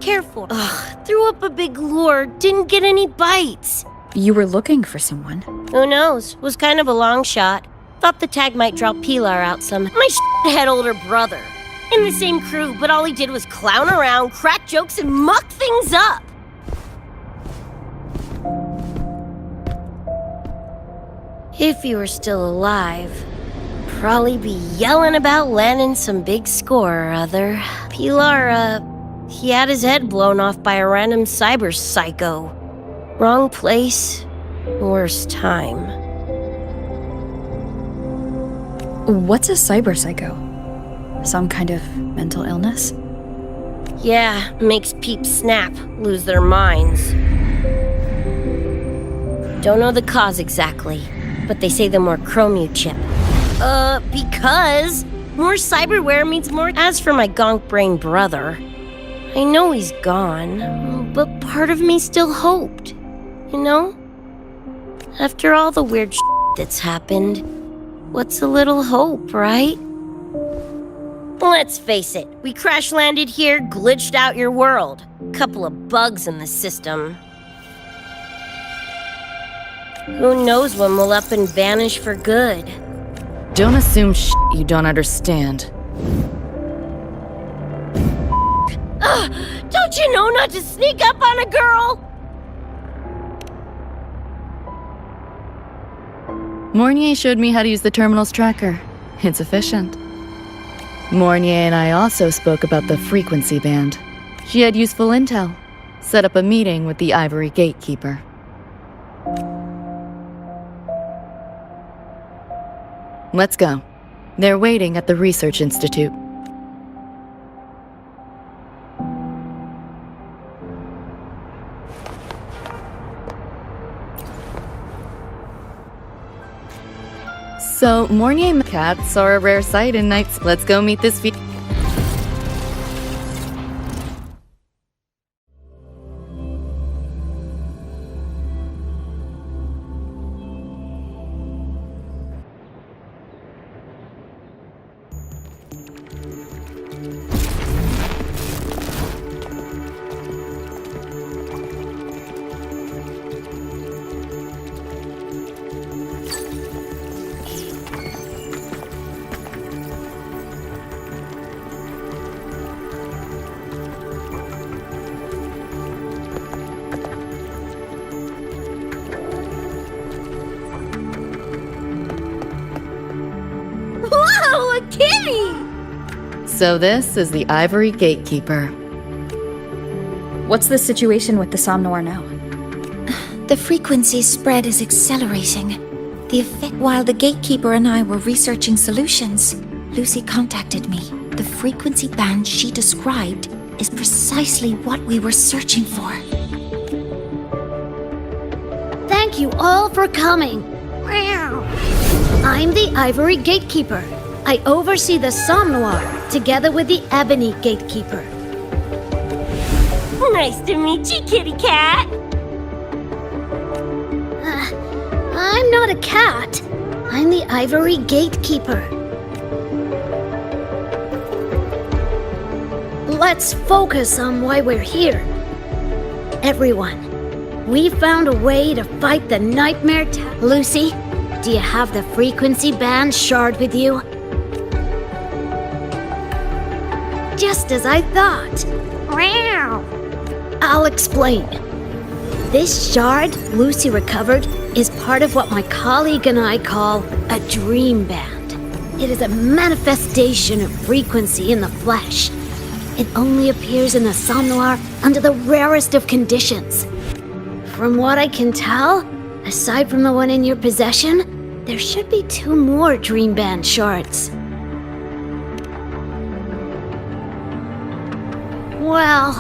care for. Ugh, threw up a big lure, didn't get any bites. You were looking for someone. Who knows, was kind of a long shot. Thought the tag might draw Pilar out some. My head older brother. In the same crew, but all he did was clown around, crack jokes, and muck things up. If he were still alive, probably be yelling about landing some big score or other. Pilar, he had his head blown off by a random cyber psycho. Wrong place, worst time. What's a cyber psycho? Some kind of mental illness? Yeah, makes peeps snap, lose their minds. Don't know the cause exactly, but they say the more chrome you chip. Because more cyberware means more. As for my gonk brain brother, I know he's gone, but part of me still hoped, After all the weird that's happened, what's a little hope, right? Let's face it, we crash-landed here, glitched out your world. Couple of bugs in the system. Who knows when we'll up and vanish for good? Don't assume you don't understand. Don't you know not to sneak up on a girl? Mornier showed me how to use the terminal's tracker. It's efficient. Mornier and I also spoke about the frequency band. She had useful intel. set up a meeting with the Ivory Gatekeeper. Let's go. They're waiting at the Research Institute. So, Mornier cats are a rare sight in nights. Let's go meet this Whoa, a kitty! So this is the Ivory Gatekeeper. What's the situation with the Somnoir now? The frequency spread is accelerating. The effect while the Gatekeeper and I were researching solutions, Lucy contacted me. The frequency band she described is precisely what we were searching for. Thank you all for coming. I'm the Ivory Gatekeeper. I oversee the Somnoir, together with the Ebony Gatekeeper. Nice to meet you, kitty cat. I'm not a cat. I'm the Ivory Gatekeeper. Let's focus on why we're here. Everyone, we found a way to fight the nightmare. Lucy, do you have the frequency band shard with you? Just as I thought. I'll explain. This shard Lucy recovered is part of what my colleague and I call a dream band. It is a manifestation of frequency in the flesh. It only appears in the Somnoir under the rarest of conditions. From what I can tell, aside from the one in your possession, there should be 2 more dream band shards. Well,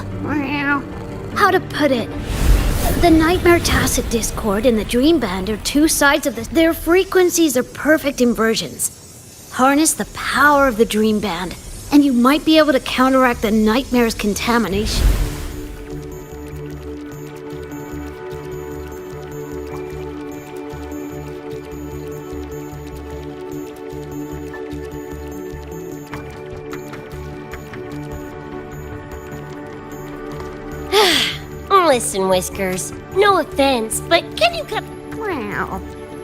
how to put it? The Nightmare Tacit Discord and the Dream Band are 2 sides of this. Their frequencies are perfect inversions. Harness the power of the Dream Band, and you might be able to counteract the Nightmare's contamination. Listen, Whiskers, no offense, but can you cut...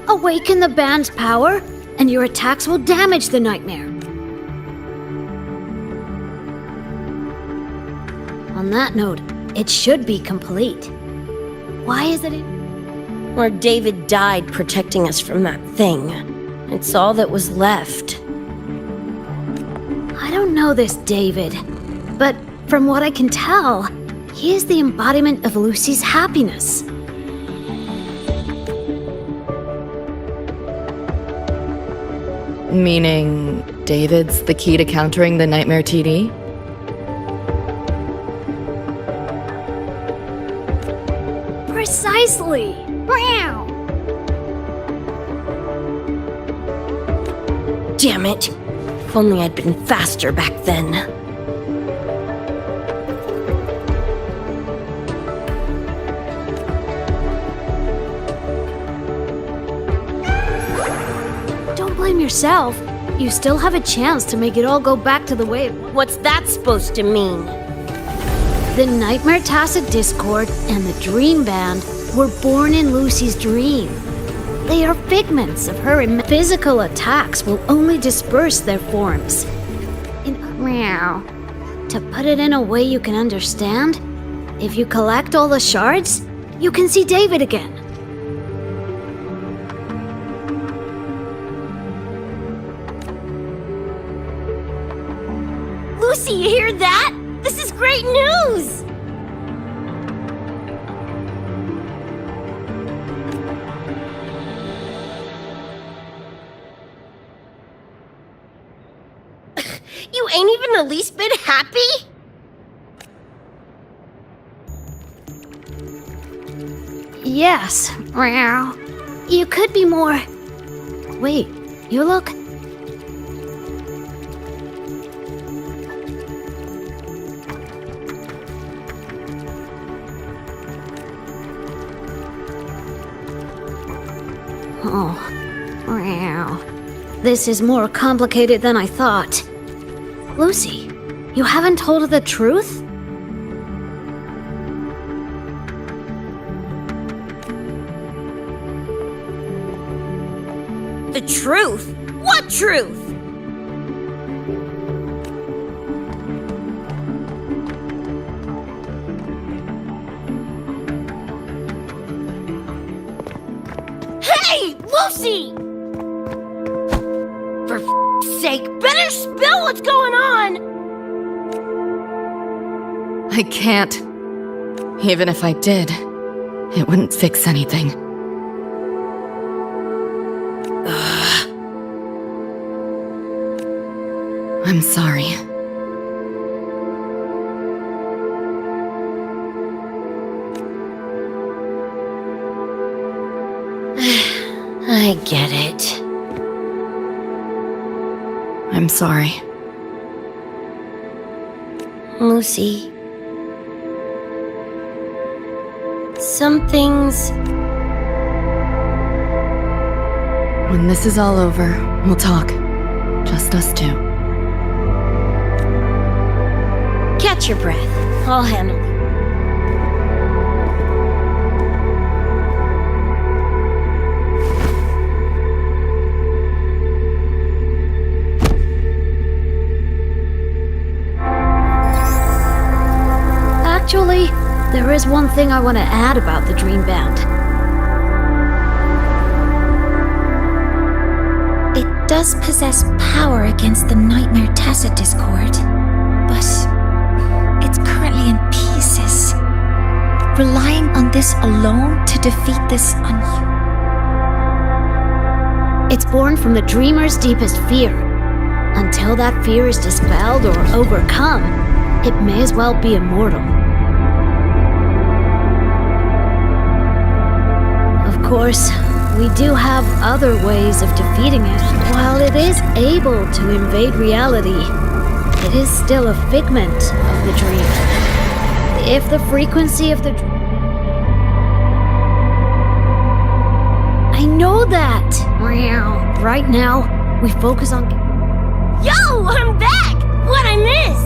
Awaken the band's power, and your attacks will damage the nightmare. On that note, it should be complete. Why is it Where David died protecting us from that thing. It's all that was left. I don't know this David, but from what I can tell, he is the embodiment of Lucy's happiness. Meaning, David's the key to countering the Nightmare TD? Precisely! Damn it! If only I'd been faster back then. Don't blame yourself. You still have a chance to make it all go back to the way it was. What's that supposed to mean? The Nightmare Tacit Discord and the Dream Band were born in Lucy's dream. They are figments of her physical attacks will only disperse their forms. To put it in a way you can understand, if you collect all the shards, you can see David again. Lucy, you hear that? This is great news! least been happy? Yes. Meow. You could be more. Wait, you look. Oh. Meow. This is more complicated than I thought. Lucy, you haven't told her the truth? The truth? What truth? Hey, Lucy! For f***'s sake, better spill what's going on! I can't. Even if I did, it wouldn't fix anything. I'm sorry. I get it. I'm sorry. Lucy. Some things... When this is all over, we'll talk. Just us two. Catch your breath. I'll handle it. Actually, there is one thing I want to add about the Dream Band. It does possess power against the Nightmare Tacit Discord, but it's currently in pieces. Relying on this alone to defeat this It's born from the dreamer's deepest fear. Until that fear is dispelled or overcome, it may as well be immortal. Of course, we do have other ways of defeating it. While it is able to invade reality, it is still a figment of the dream. If the frequency of the... I know that! Right now, we focus on... Yo, I'm back! What'd I miss?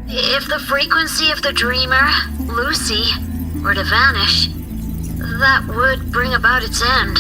If the frequency of the dreamer, Lucy, were to vanish, that would bring about its end.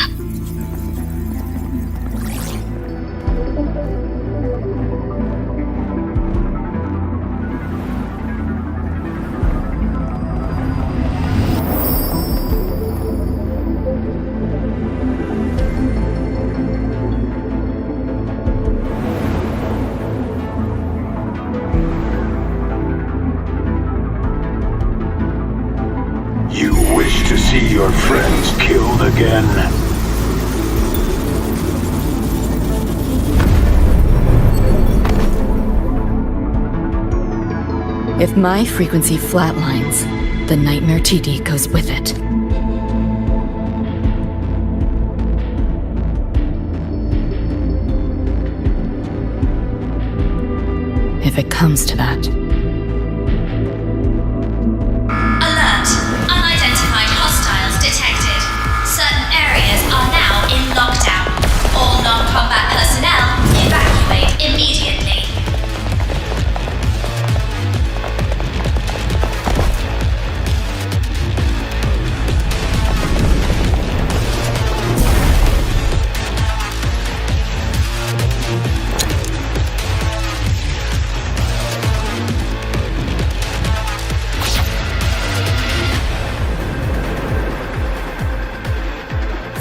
You wish to see your friends killed again? If my frequency flatlines, the Nightmare TD goes with it. If it comes to that. Alert! Unidentified hostiles detected. Certain areas are now in lockdown. All non-combat personnel evacuate immediately.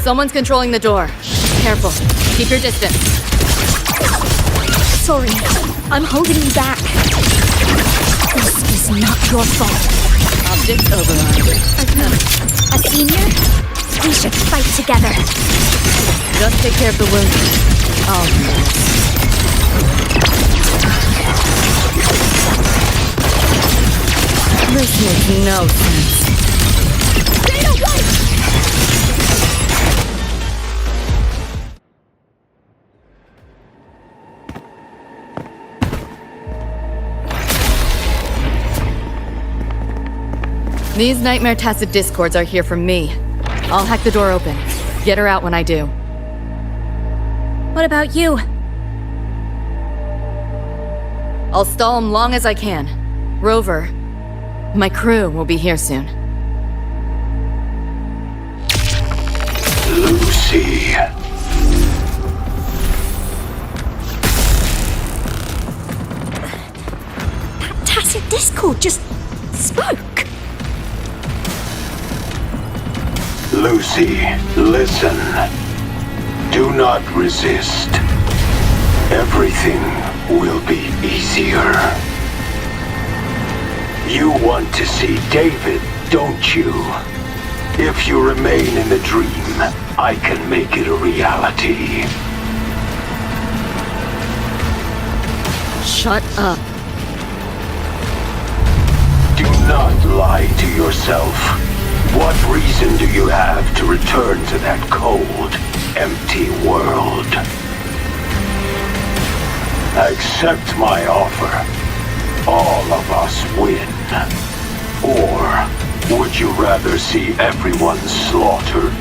Someone's controlling the door. Careful. Keep your distance. Sorry, I'm holding you back. This is not your fault. Object override. A senior? We should fight together. Just take care of the wounded. I'll do this. This makes no sense. These Nightmare Tacit Discords are here for me. I'll hack the door open. Get her out when I do. What about you? I'll stall them long as I can. Rover, my crew will be here soon. Lucy. That tacit discord just spoke. Lucy, listen. Do not resist. Everything will be easier. You want to see David, don't you? If you remain in the dream, I can make it a reality. Shut up. Do not lie to yourself. What reason do you have to return to that cold, empty world? Accept my offer. All of us win. Or would you rather see everyone slaughtered?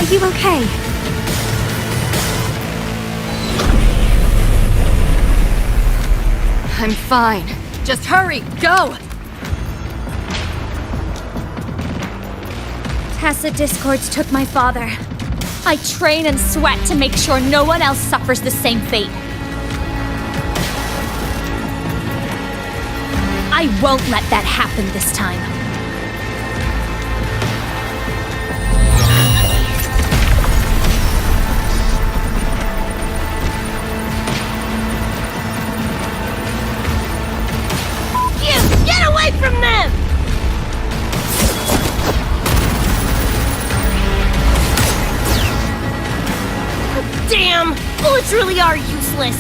Are you okay? I'm fine. Just hurry, go! Tacit discords took my father. I train and sweat to make sure no one else suffers the same fate. I won't let that happen this time. Get away from them! Damn! Bullets really are useless!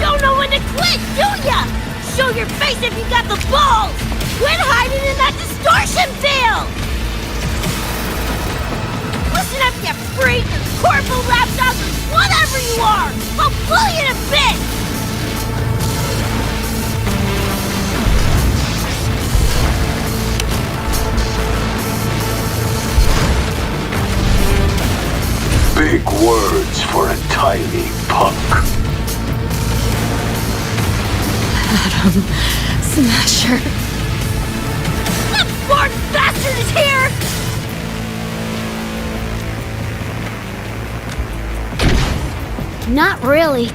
Don't know when to quit, do ya? Show your face if you got the balls! Quit hiding in that distortion field! Listen up, you freak! Corporal lapdogs, whatever you are! I'll pull you to bits! Big words for a tiny punk. Atom Smasher. That Bart bastard is here! Not really.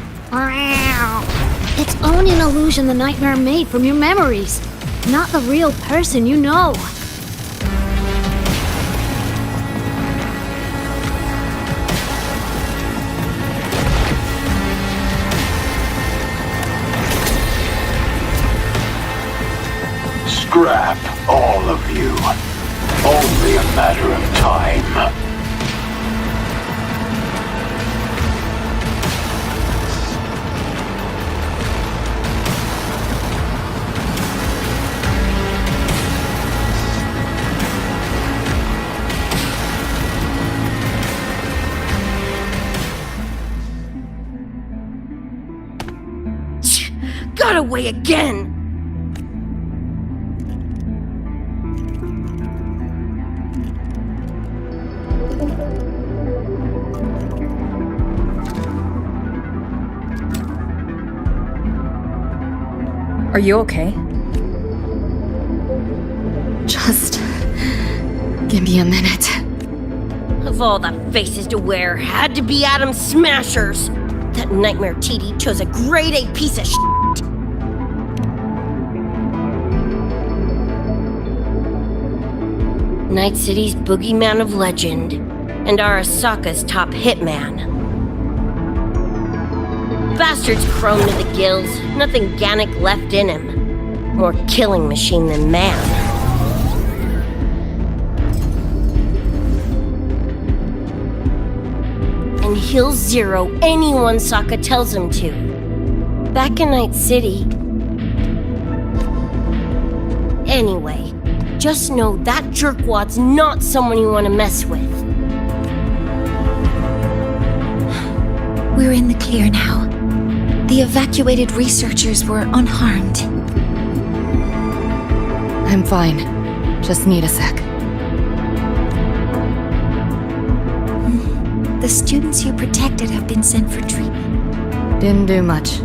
It's only an illusion the nightmare made from your memories, not the real person you know. Scrap, all of you. Only a matter of time. Got away again! Are you okay? Just give me a minute. Of all the faces to wear, had to be Adam Smashers. That nightmare TD chose a grade A piece of shit. Night City's boogeyman of legend, and Arasaka's top hitman. Bastard's chrome to the gills, nothing Gannic left in him. More killing machine than man. And he'll zero anyone Sokka tells him to. Back in Night City... Anyway, just know that jerkwad's not someone you want to mess with. We're in the clear now. The evacuated researchers were unharmed. I'm fine. Just need a sec. The students you protected have been sent for treatment. Didn't do much.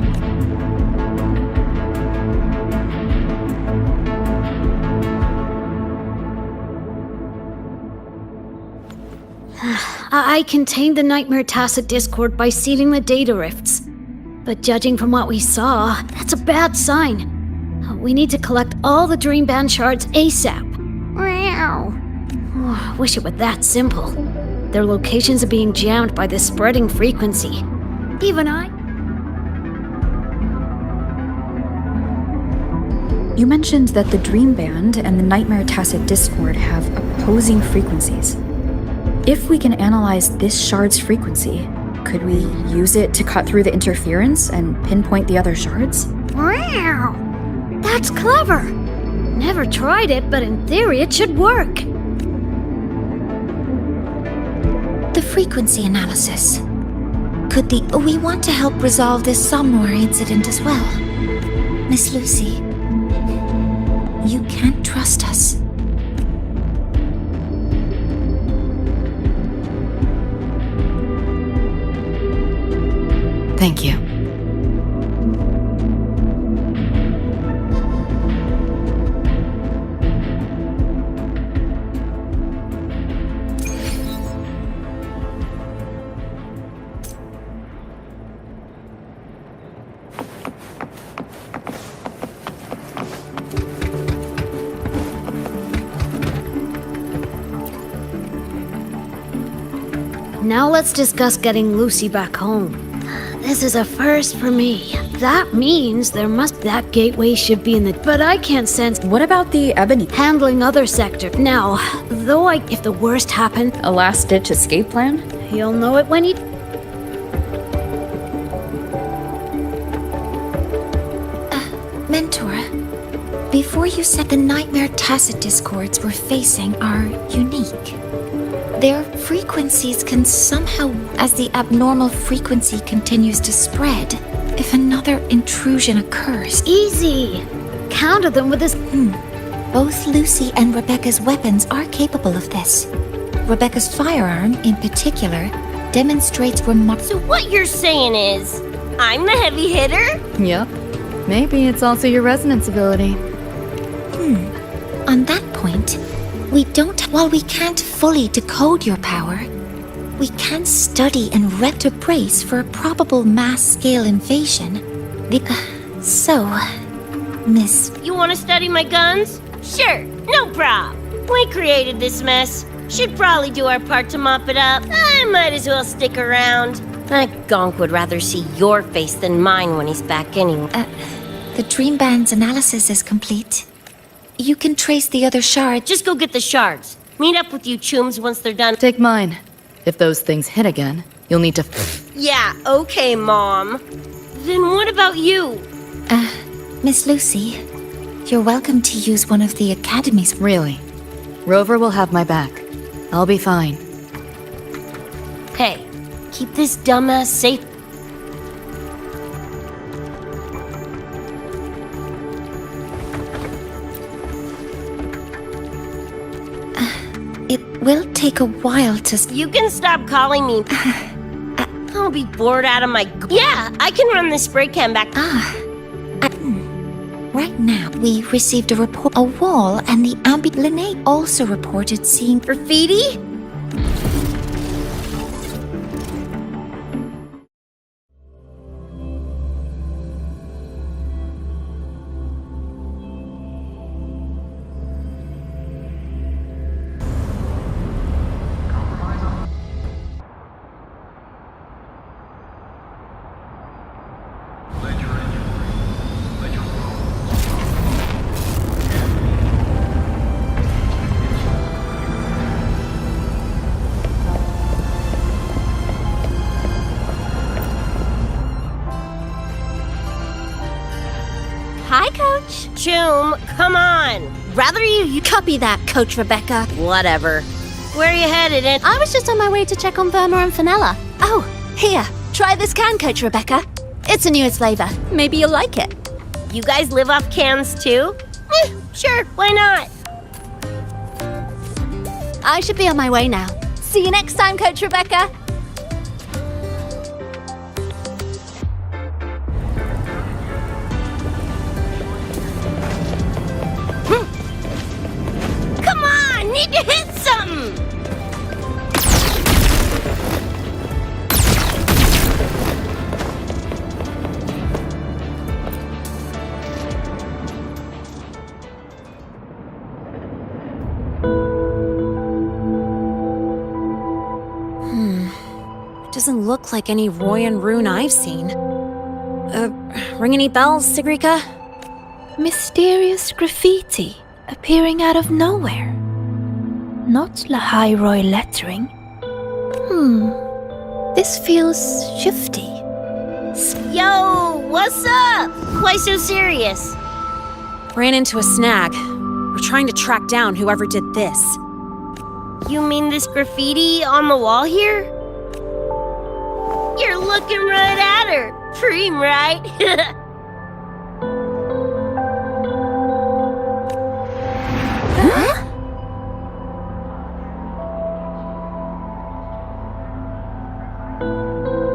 I contained the Nightmare Tacit Discord by sealing the data rifts. But judging from what we saw, that's a bad sign. We need to collect all the Dreamband shards ASAP. Oh, wish it were that simple. Their locations are being jammed by the spreading frequency. Even I... You mentioned that the Dreamband and the Nightmare Tacit Discord have opposing frequencies. If we can analyze this shard's frequency, could we use it to cut through the interference and pinpoint the other shards? Wow! That's clever! Never tried it, but in theory it should work. The frequency analysis. We want to help resolve this Somnor incident as well. Miss Lucy, you can't trust us. Thank you. Now let's discuss getting Lucy back home. This is a first for me. That means that gateway should be in the... But I can't sense... What about the Ebony? Handling other sector. Now, if the worst happened... A last-ditch escape plan? You'll know it when he... Mentor, before you said the Nightmare Tacit Discords we're facing are unique. Their frequencies can somehow, as the abnormal frequency continues to spread, if another intrusion occurs. Easy! Counter them with this... Both Lucy and Rebecca's weapons are capable of this. Rebecca's firearm, in particular, demonstrates remarkable... So what you're saying is, I'm the heavy hitter? Yep. Maybe it's also your resonance ability. On that point, while we can't fully decode your power, we can study and to brace for a probable mass-scale invasion. Miss... You want to study my guns? Sure, no prob. We created this mess. Should probably do our part to mop it up. I might as well stick around. That gonk would rather see your face than mine when he's back anyway. The Dreamband's analysis is complete. You can trace the other shards. Just go get the shards. Meet up with you chooms once they're done. Take mine. If those things hit again, you'll need to... Yeah, okay, Mom. Then what about you? Miss Lucy, you're welcome to use one of the Academy's... Really? Rover will have my back. I'll be fine. Hey, keep this dumbass safe. It will take a while to... You can stop calling me. I'll be bored out of my... Yeah, I can run the spray can back. Right now, we received a report. A wall and the Limite also reported seeing Graffiti? Hi, Coach. Choom, come on! Rather you copy that, Coach Rebecca. Whatever. Where are you headed, and I was just on my way to check on Verma and Fenella. Oh, here. Try this can, Coach Rebecca. It's a newest flavor. Maybe you'll like it. you guys live off cans too? Sure, why not? I should be on my way now. See you next time, Coach Rebecca. Come on, need to hit something! Doesn't look like any Royan rune I've seen. Ring any bells, Sigrika? Mysterious graffiti appearing out of nowhere. Not Lahai lettering. This feels shifty. Yo, what's up? Why so serious? Ran into a snag. We're trying to track down whoever did this. You mean this graffiti on the wall here? You're looking right at her. Preem, right? Huh?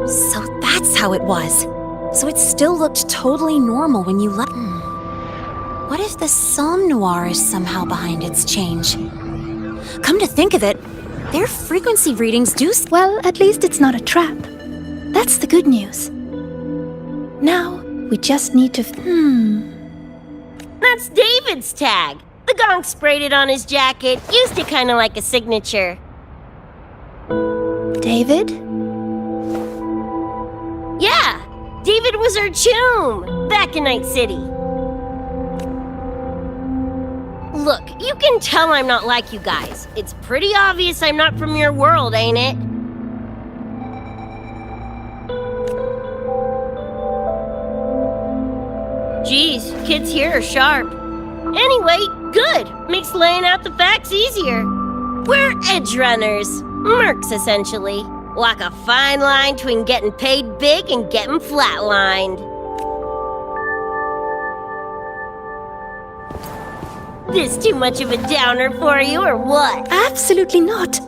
So that's how it was. So it still looked totally normal when you left. What if the Somme Noir is somehow behind its change? Come to think of it, their frequency readings do. Well, at least it's not a trap. That's the good news. Now, we just need to... That's David's tag. The gong sprayed it on his jacket. Used it kind of like a signature. David? Yeah, David was our choom back in Night City. Look, you can tell I'm not like you guys. It's pretty obvious I'm not from your world, ain't it? Geez, kids here are sharp. Anyway, good. Makes laying out the facts easier. We're Edgerunners. Mercs, essentially. Walk a fine line between getting paid big and getting flatlined. This too much of a downer for you, or what? Absolutely not.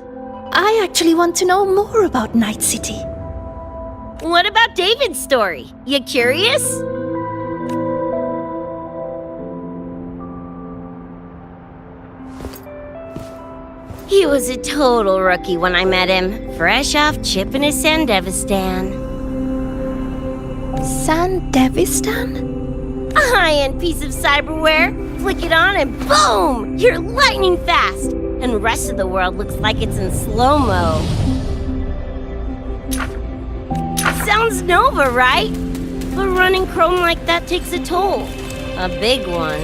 I actually want to know more about Night City. What about David's story? You curious? He was a total rookie when I met him, fresh off chipping his Sandevistan. Sandevistan? A high-end piece of cyberware. Flick it on and boom! You're lightning fast! And the rest of the world looks like it's in slow-mo. Sounds Nova, right? But running chrome like that takes a toll. A big one.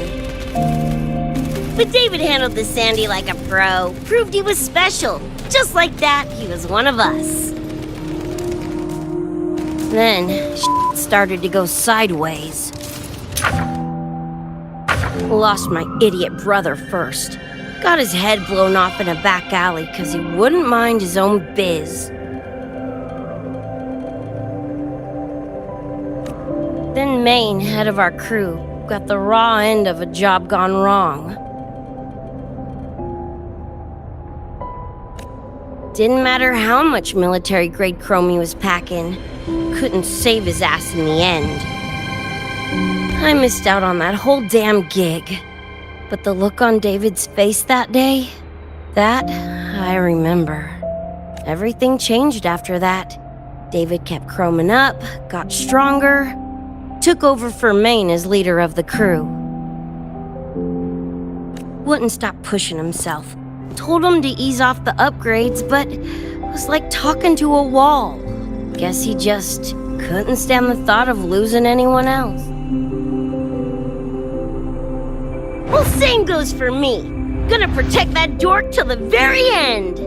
But David handled the Sandy like a pro. Proved he was special. Just like that, he was one of us. Then, shit started to go sideways. Lost my idiot brother first. Got his head blown off in a back alley because he wouldn't mind his own biz. Then Maine, head of our crew, got the raw end of a job gone wrong. Didn't matter how much military-grade chrome he was packing, couldn't save his ass in the end. I missed out on that whole damn gig. But the look on David's face that day, that I remember. Everything changed after that. David kept chroming up, got stronger, took over for Maine as leader of the crew. Wouldn't stop pushing himself. Told him to ease off the upgrades, but it was like talking to a wall. Guess he just couldn't stand the thought of losing anyone else. Well, same goes for me. Gonna protect that dork till the very end.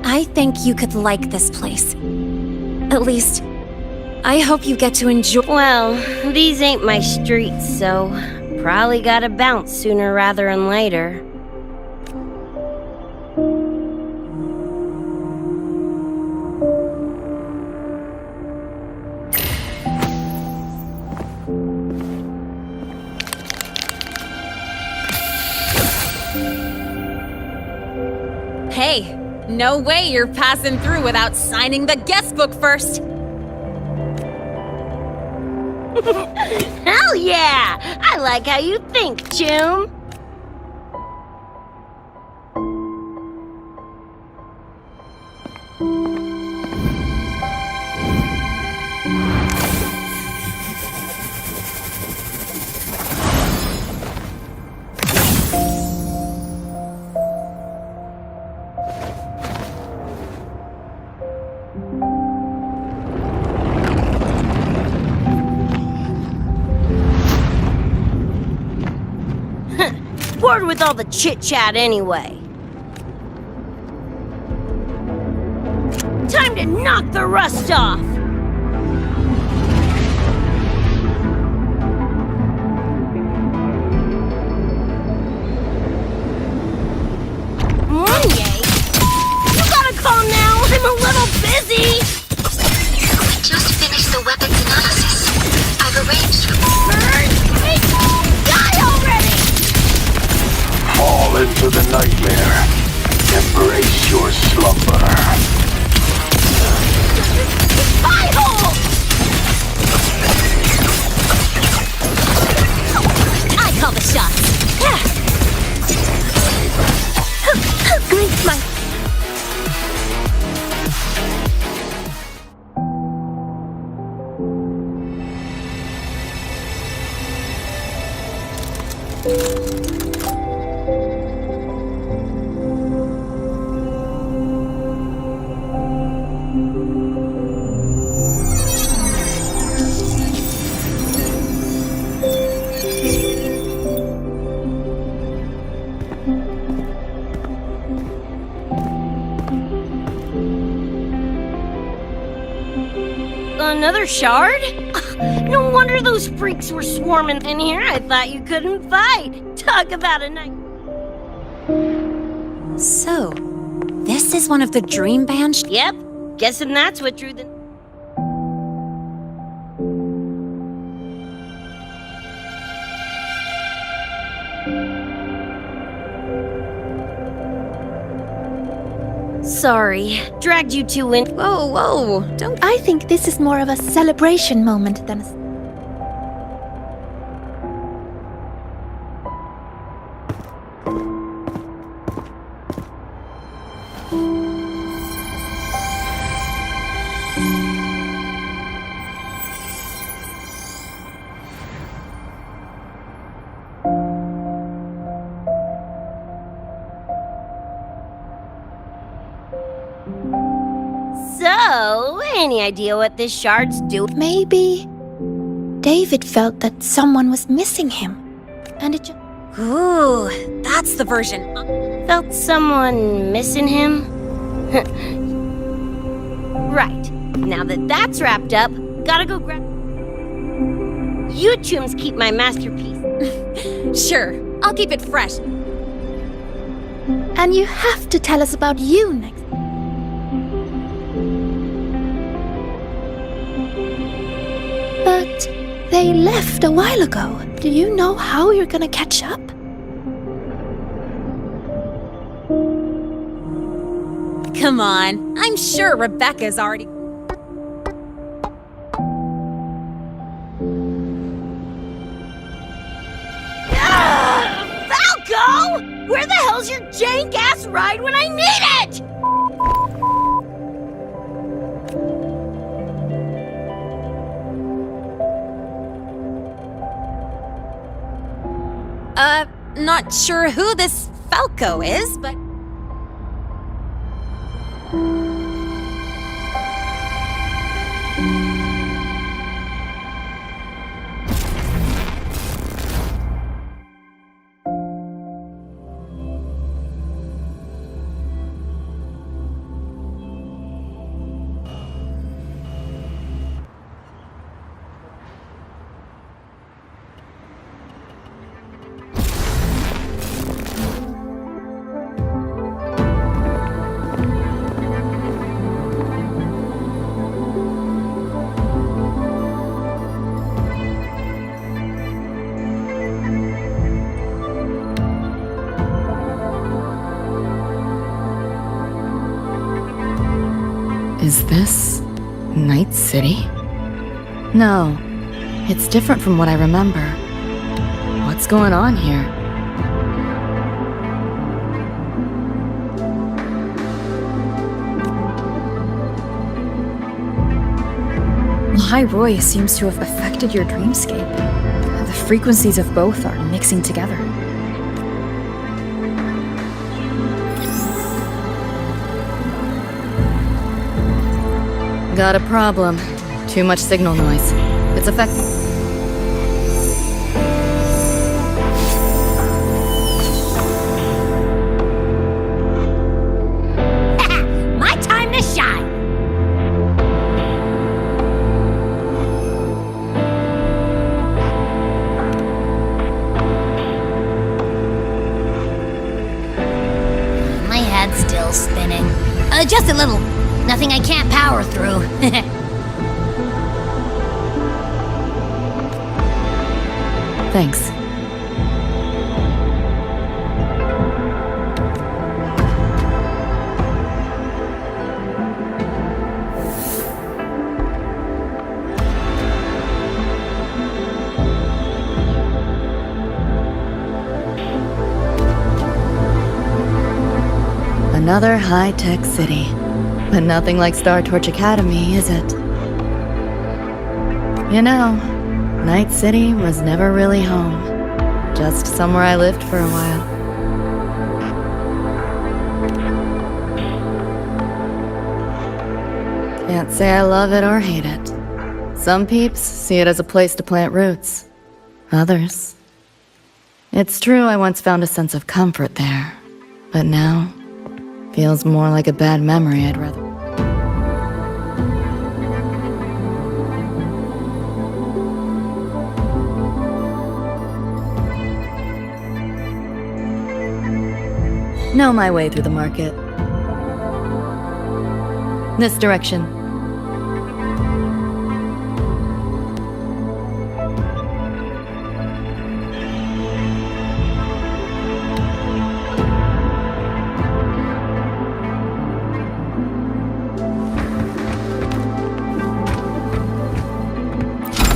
I think you could like this place. At least, I hope you get to enjoy. Well, these ain't my streets, so probably gotta bounce sooner rather than later. Hey, no way you're passing through without signing the guest book first. Hell yeah! I like how you think, Chum. Bored with all the chit-chat anyway. Time to knock the rust off! Monye? You gotta calm now, I'm a little busy! We just finished the weapons analysis. I've arranged for... Burn! Hey, die already! Fall into the nightmare. Embrace your slumber. Spy hole! I call the shots. Great, my... Another shard? No wonder those freaks were swarming in here. I thought you couldn't fight. Talk about a night. So, this is one of the dream band. Yep. Guessing that's what drew the... Sorry, dragged you two in. Whoa, don't... I think this is more of a celebration moment than a... So, any idea what this shard's do? Maybe David felt that someone was missing him, and it just... Ooh, that's the version. Felt someone missing him? Right. Now that that's wrapped up, gotta go grab... You chums keep my masterpiece. Sure, I'll keep it fresh. And you have to tell us about you next. But they left a while ago. Do you know how you're gonna catch up? Come on, I'm sure Rebecca's already... Where the hell's your jank-ass ride when I need it? Not sure who this Falco is, but... Is this Night City? No, it's different from what I remember. What's going on here? High Roy seems to have affected your dreamscape. The frequencies of both are mixing together. Got a problem. Too much signal noise. It's affecting... My time to shine! My head's still spinning. Just a little. Nothing I can't power through. Thanks. Another high-tech city. But nothing like Star Torch Academy, is it? You know, Night City was never really home. Just somewhere I lived for a while. Can't say I love it or hate it. Some peeps see it as a place to plant roots. Others. It's true I once found a sense of comfort there. But now... feels more like a bad memory I'd rather... know my way through the market. This direction.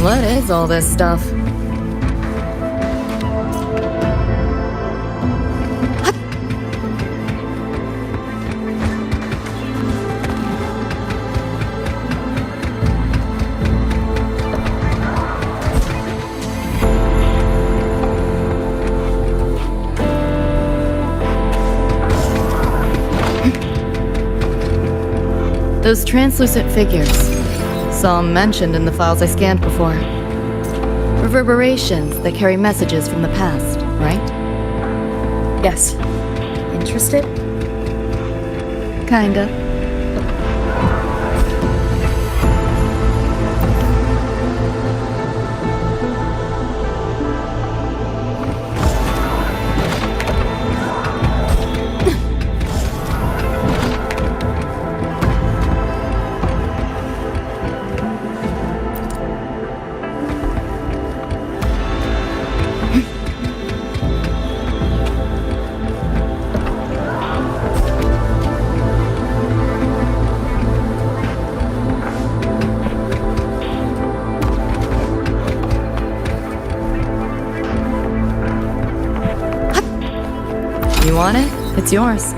What is all this stuff? Those translucent figures. Saw them mentioned in the files I scanned before. Reverberations that carry messages from the past, right? Yes. Interested? Kinda. It's yours.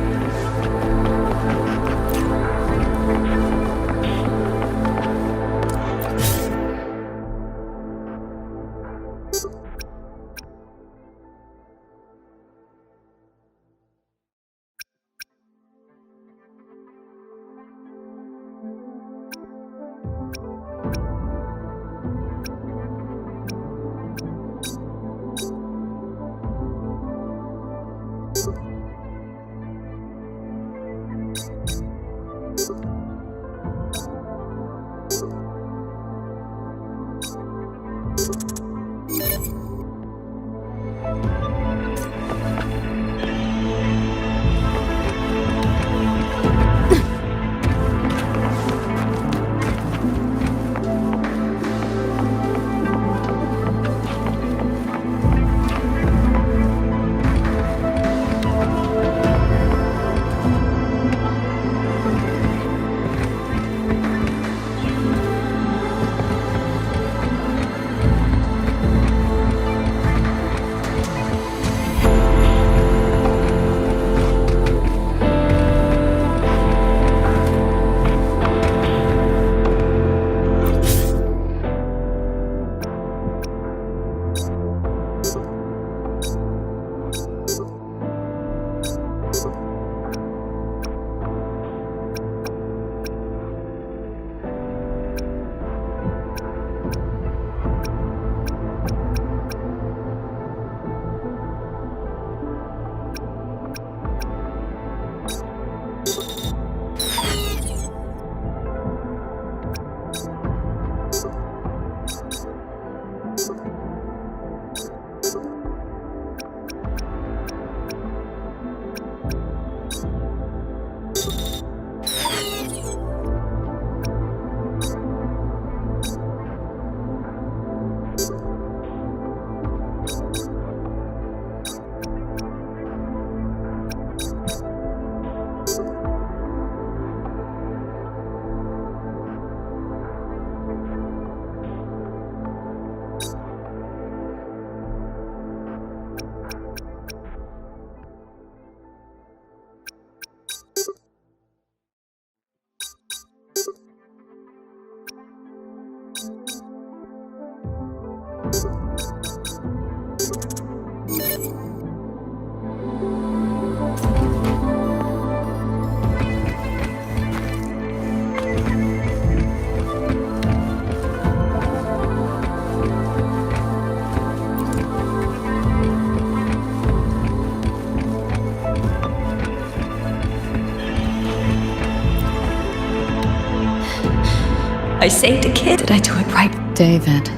I saved a kid. Did I do it right? David.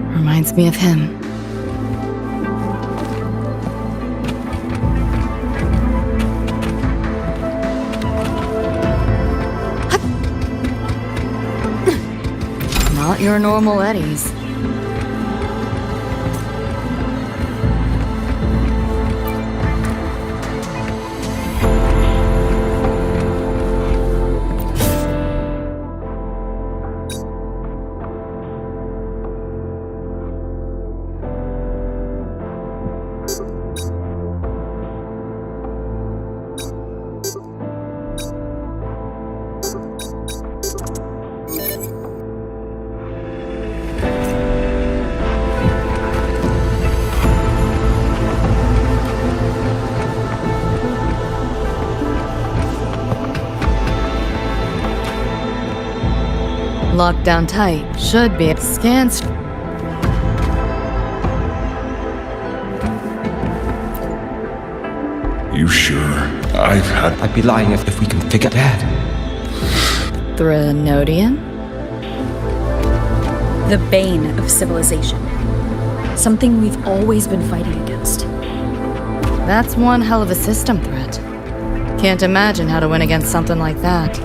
Reminds me of him. Not your normal Eddies. Locked down tight. Should be. Scans. You sure? I'd be lying if we can figure that. Threnodian? The bane of civilization. Something we've always been fighting against. That's one hell of a system threat. Can't imagine how to win against something like that.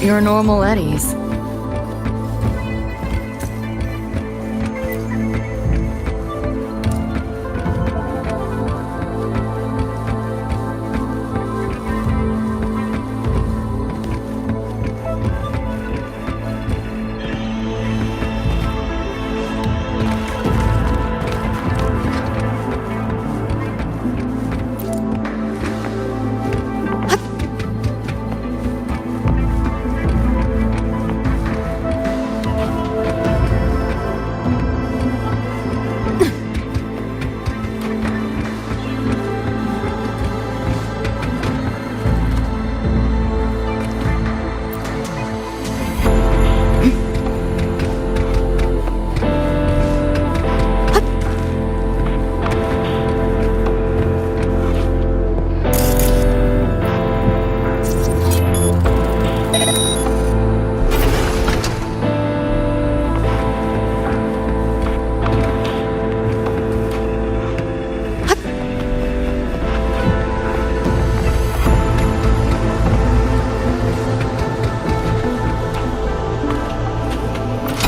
Not your normal eddies.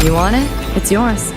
You want it? It's yours.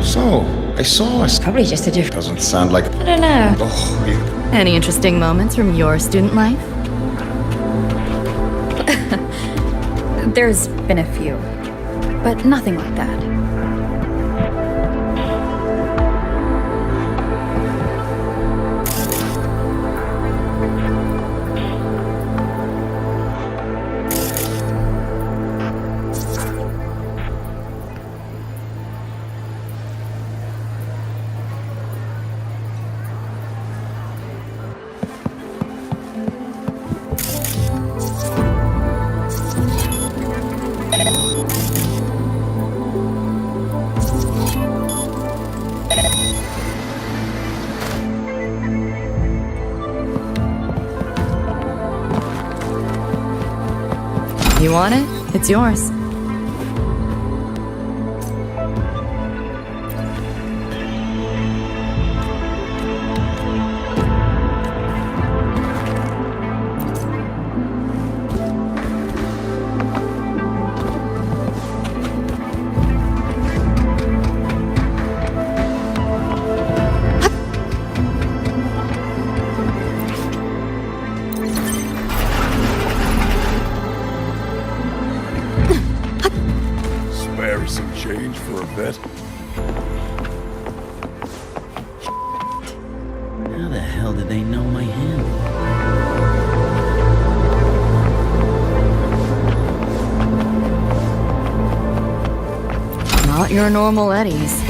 So, I saw us. Probably just a different. Doesn't sound like. I don't know. Oh, you. Any interesting moments from your student life? There's been a few, but nothing like that. You want it? It's yours. Spare some change for a bet? How the hell did they know my handle? Not your normal Eddies.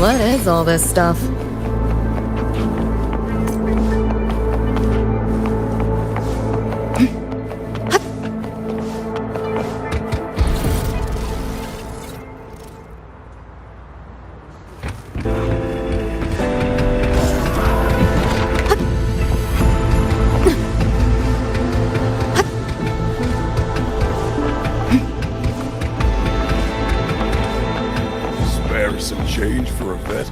What is all this stuff? Some change for a vet?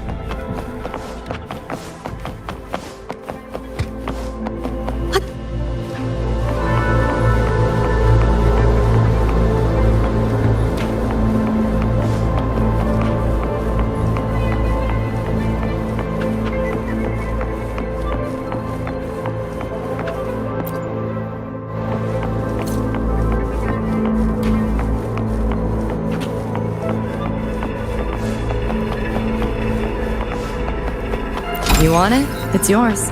You want it? It's yours.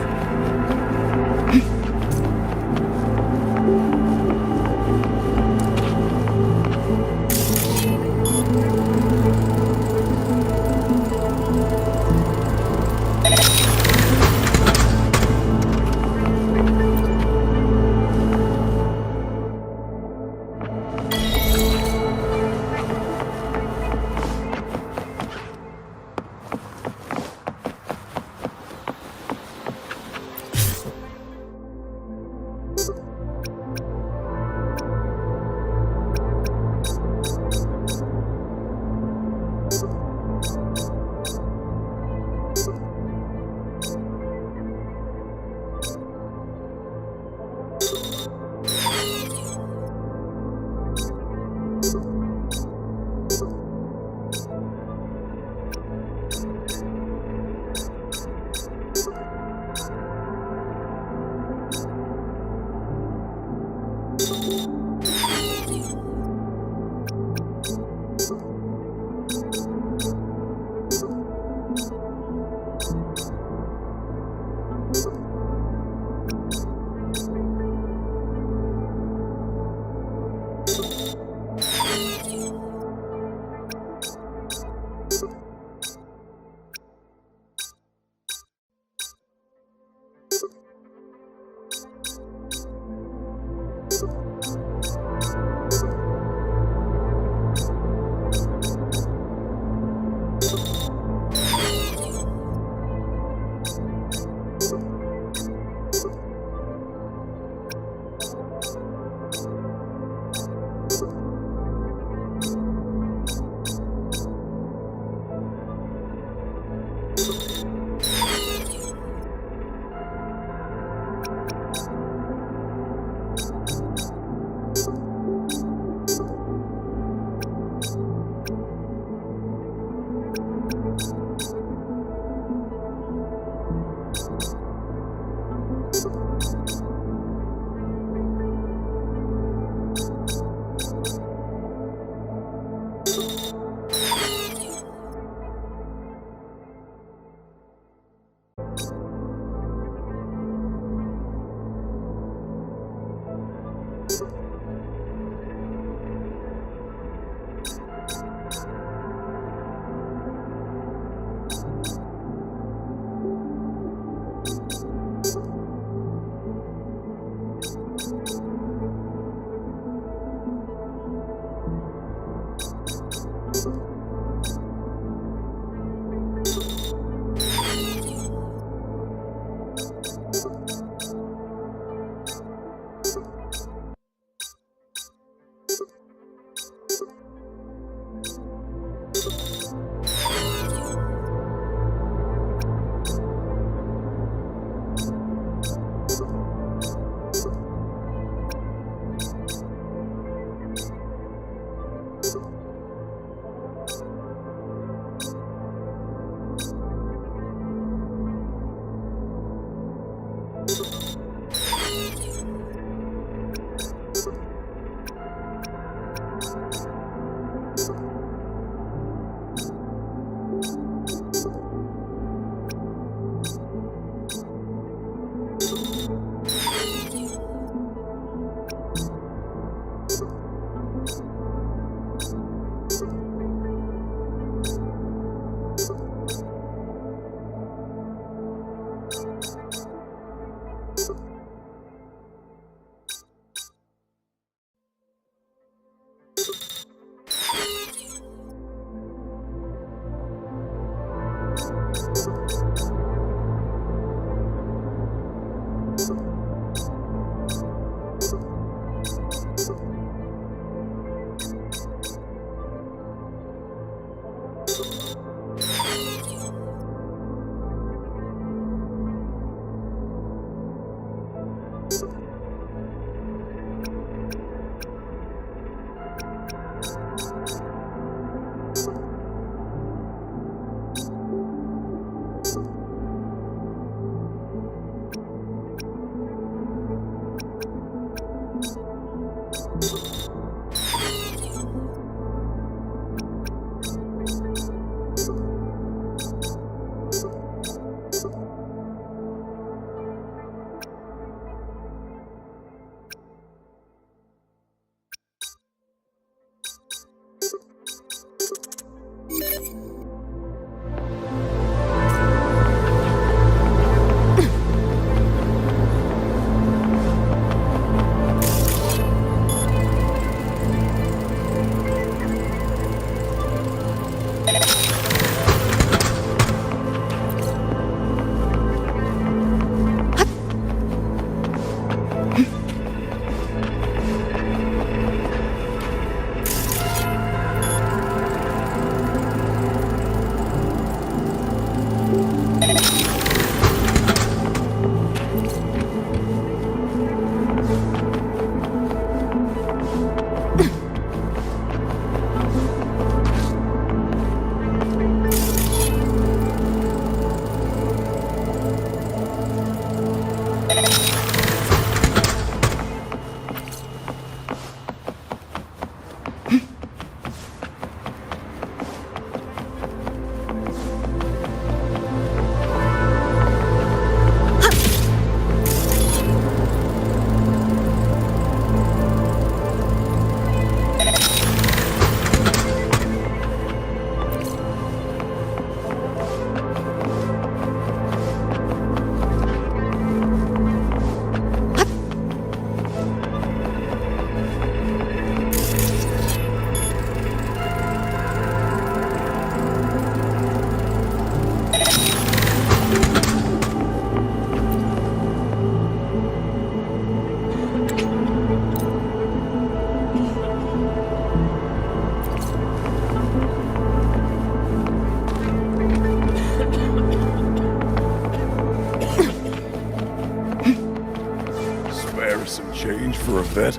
change for a vet?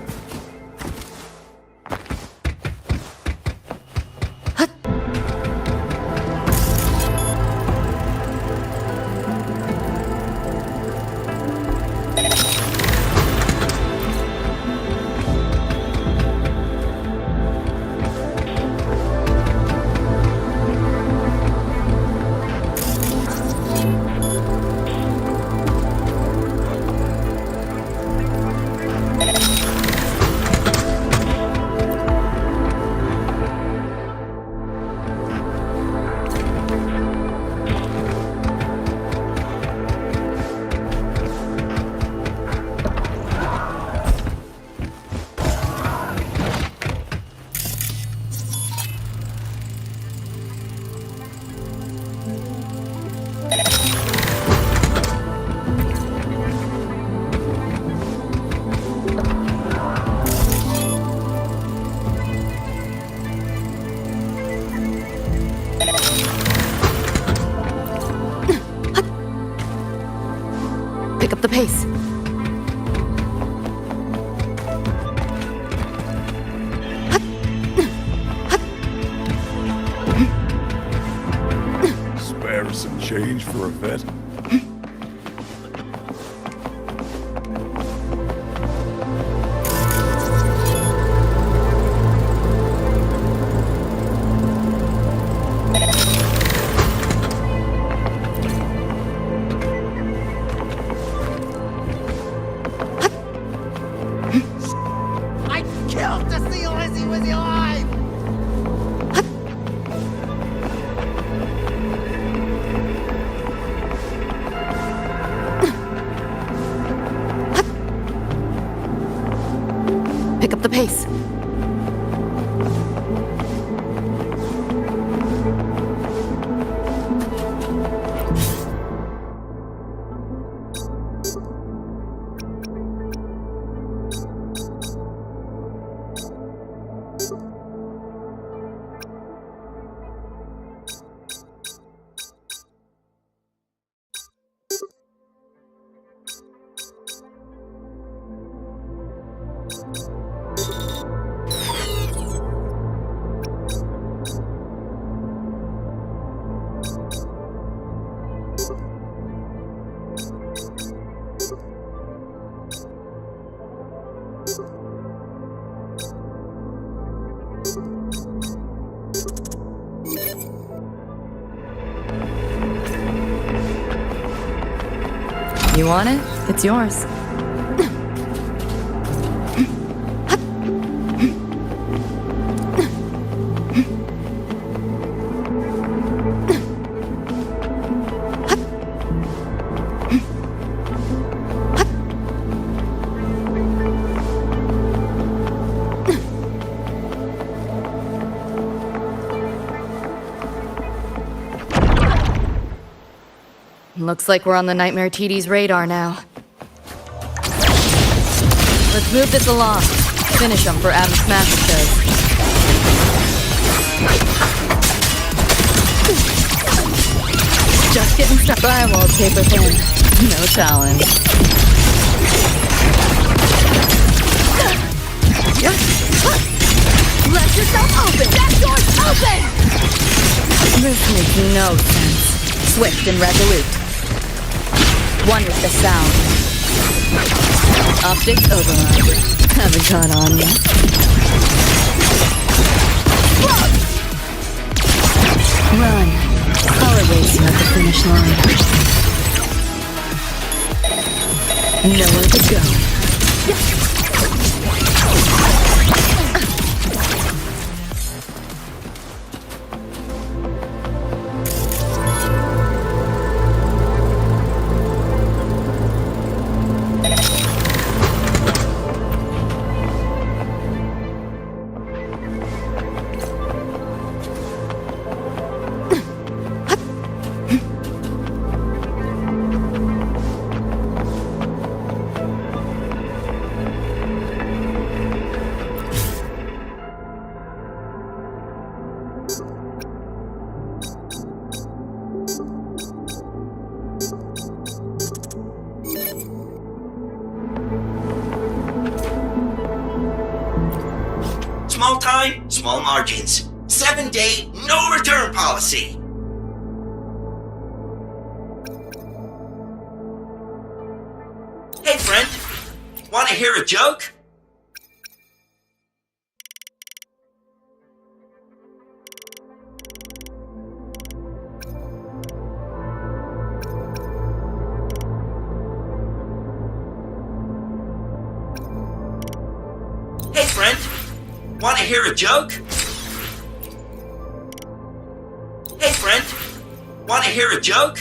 Pick up the pace. Spare some change for a vet? Pick up the pace. You want it? It's yours. Looks like we're on the Nightmare TD's radar now. Let's move this along. Finish them for Adam Smash shows. Just getting stuck. Firewall's paper thin. No challenge. Let yourself open! That door's open! This makes no sense. Swift and resolute. One with the sound. Optics override. Haven't caught on yet. Run. Color racing at the finish line. Nowhere to go. Small time, small margins. 7-day, no return policy. Hey friend, wanna hear a joke? Hey friend, wanna hear a joke? Hey friend, wanna hear a joke?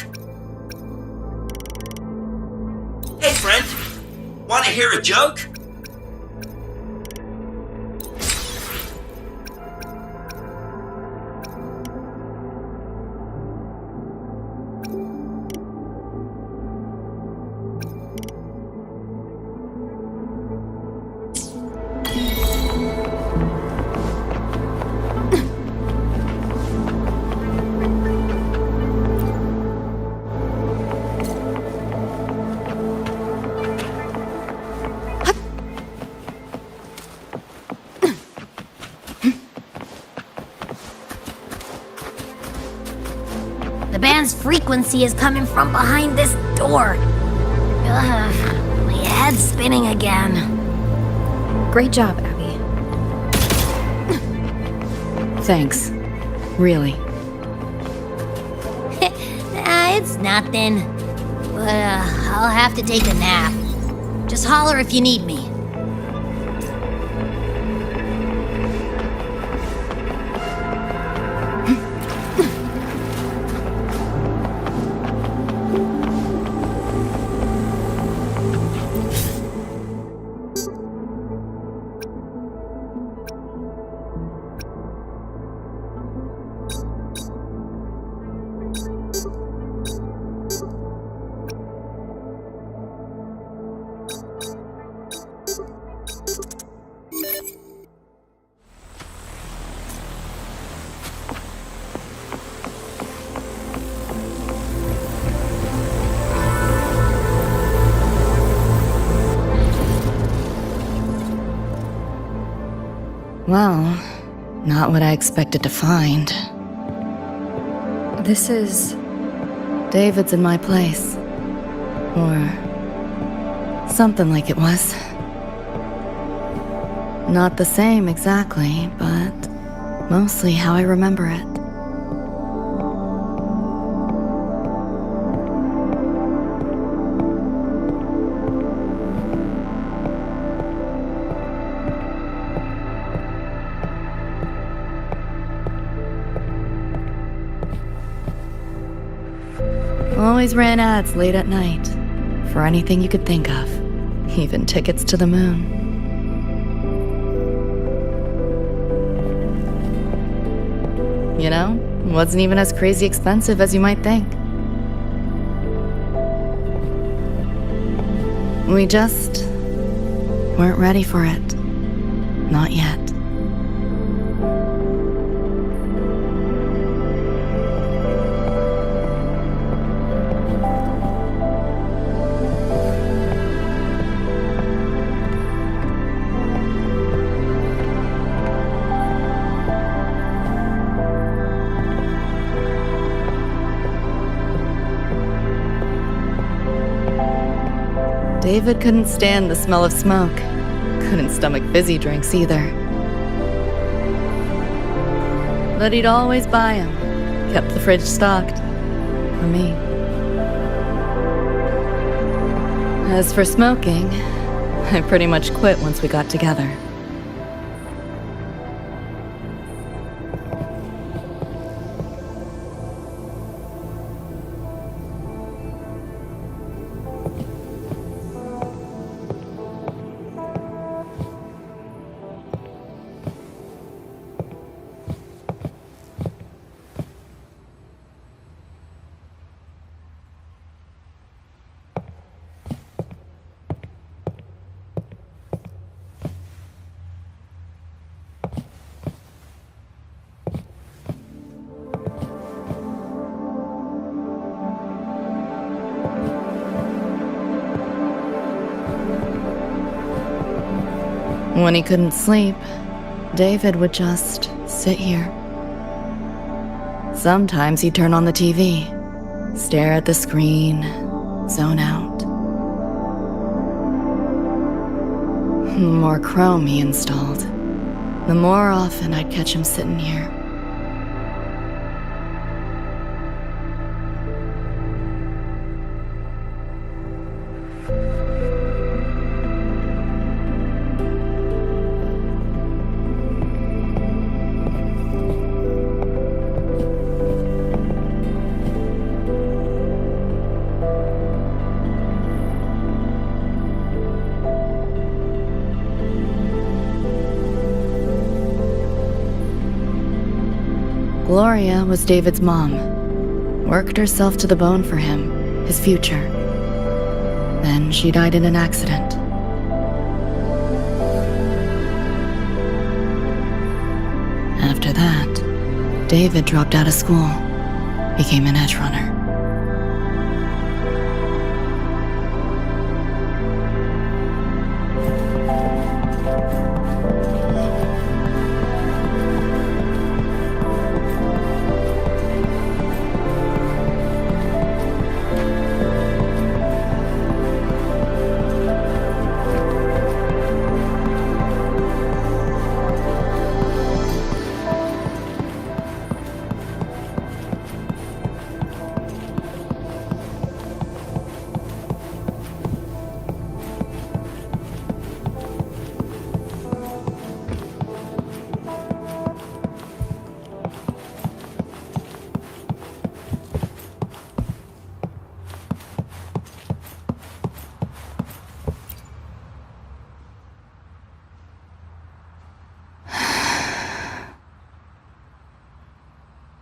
Hey friend, wanna hear a joke? The band's frequency is coming from behind this door. Ugh, my head's spinning again. Great job, Abby. Thanks. Really. It's nothing. But I'll have to take a nap. Just holler if you need me. Well, not what I expected to find. This is... David's in my place. Or... something like it was. Not the same exactly, but mostly how I remember it. Always ran ads late at night, for anything you could think of, even tickets to the moon. You know, wasn't even as crazy expensive as you might think. We just weren't ready for it. Not yet. David couldn't stand the smell of smoke. Couldn't stomach fizzy drinks either. But he'd always buy them. Kept the fridge stocked. For me. As for smoking, I pretty much quit once we got together. When he couldn't sleep, David would just sit here. Sometimes he'd turn on the TV, stare at the screen, zone out. The more Chrome he installed, the more often I'd catch him sitting here. Gloria was David's mom. Worked herself to the bone for him, his future. Then she died in an accident. After that, David dropped out of school, became an Edgerunner.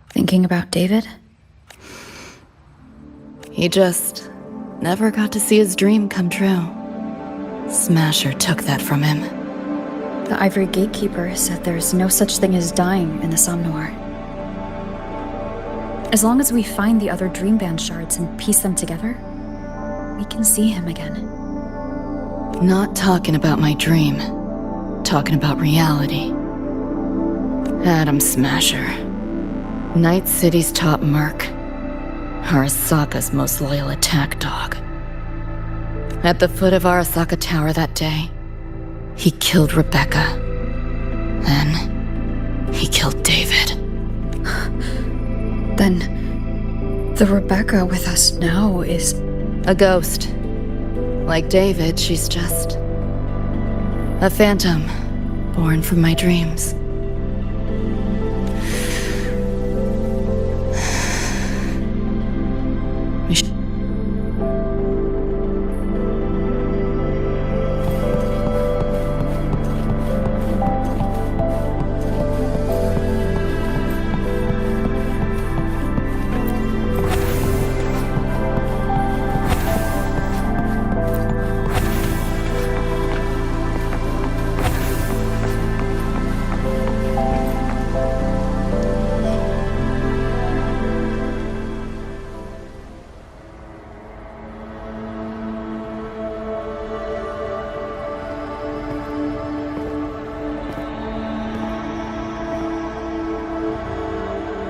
Thinking about David? He just never got to see his dream come true. Smasher took that from him. The Ivory Gatekeeper said there's no such thing as dying in the Somnoir. As long as we find the other Dream Band shards and piece them together, we can see him again. Not talking about my dream. Talking about reality. Adam Smasher. Night City's top merc. Arasaka's most loyal attack dog. At the foot of Arasaka Tower that day, he killed Rebecca. Then, he killed David. Then, the Rebecca with us now is... a ghost. Like David, she's just... a phantom, born from my dreams.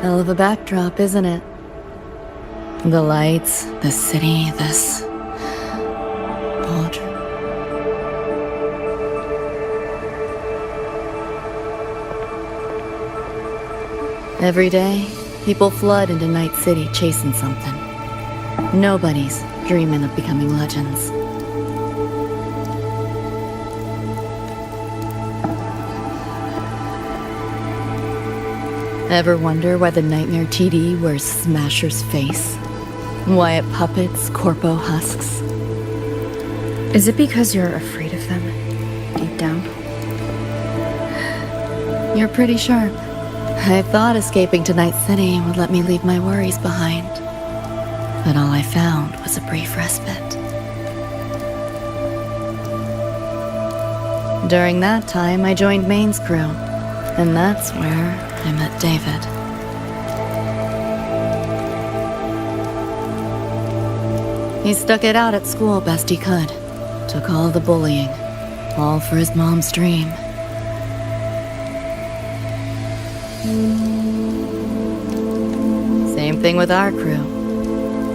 Hell of a backdrop, isn't it? The lights, the city, this... poetry. Every day, people flood into Night City chasing something. Nobody's dreaming of becoming legends. Ever wonder why the Nightmare TD wears Smasher's face? Why it puppets Corpo husks? Is it because you're afraid of them, deep down? You're pretty sharp. I thought escaping to Night City would let me leave my worries behind. But all I found was a brief respite. During that time, I joined Maine's crew, and that's where I met David. He stuck it out at school best he could. Took all the bullying, all for his mom's dream. Same thing with our crew.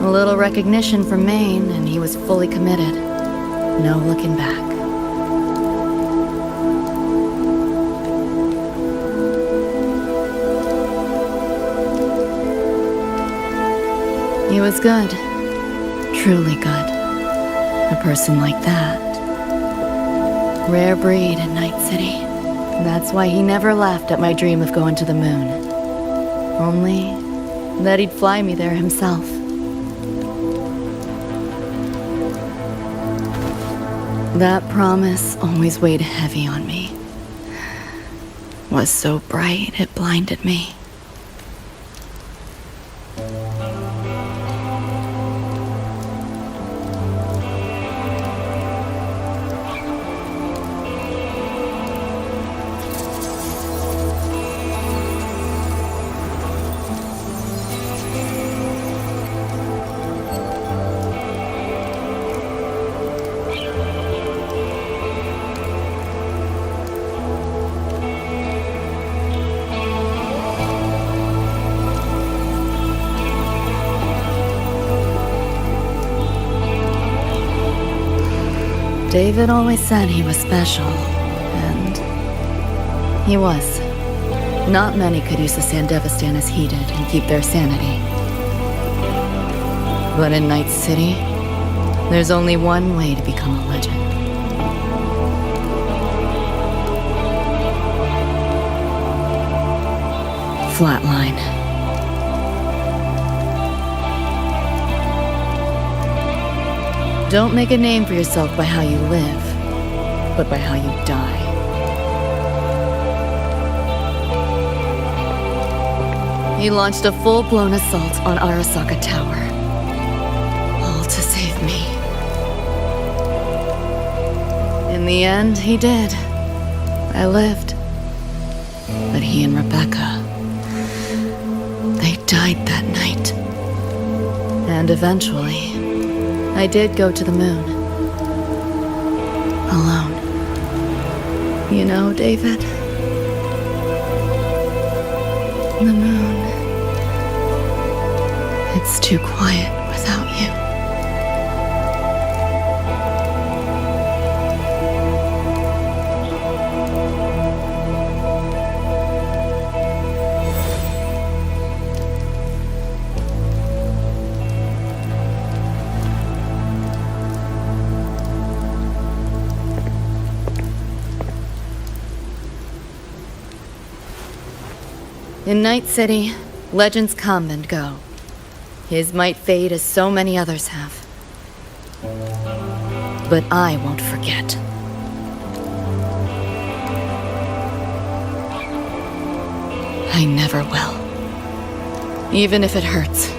A little recognition from Maine, and he was fully committed. No looking back. He was good. Truly good. A person like that. Rare breed in Night City. That's why he never laughed at my dream of going to the moon. Only that he'd fly me there himself. That promise always weighed heavy on me. Was so bright it blinded me. David always said he was special, and he was. Not many could use the Sandevistan as he did and keep their sanity. But in Night City, there's only one way to become a legend. Flatline. Don't make a name for yourself by how you live, but by how you die. He launched a full-blown assault on Arasaka Tower. All to save me. In the end, he did. I lived. But he and Rebecca, they died that night. And eventually, I did go to the moon. Alone. You know, David? The moon. It's too quiet without you. In Night City, legends come and go. His might fade as so many others have. But I won't forget. I never will. Even if it hurts.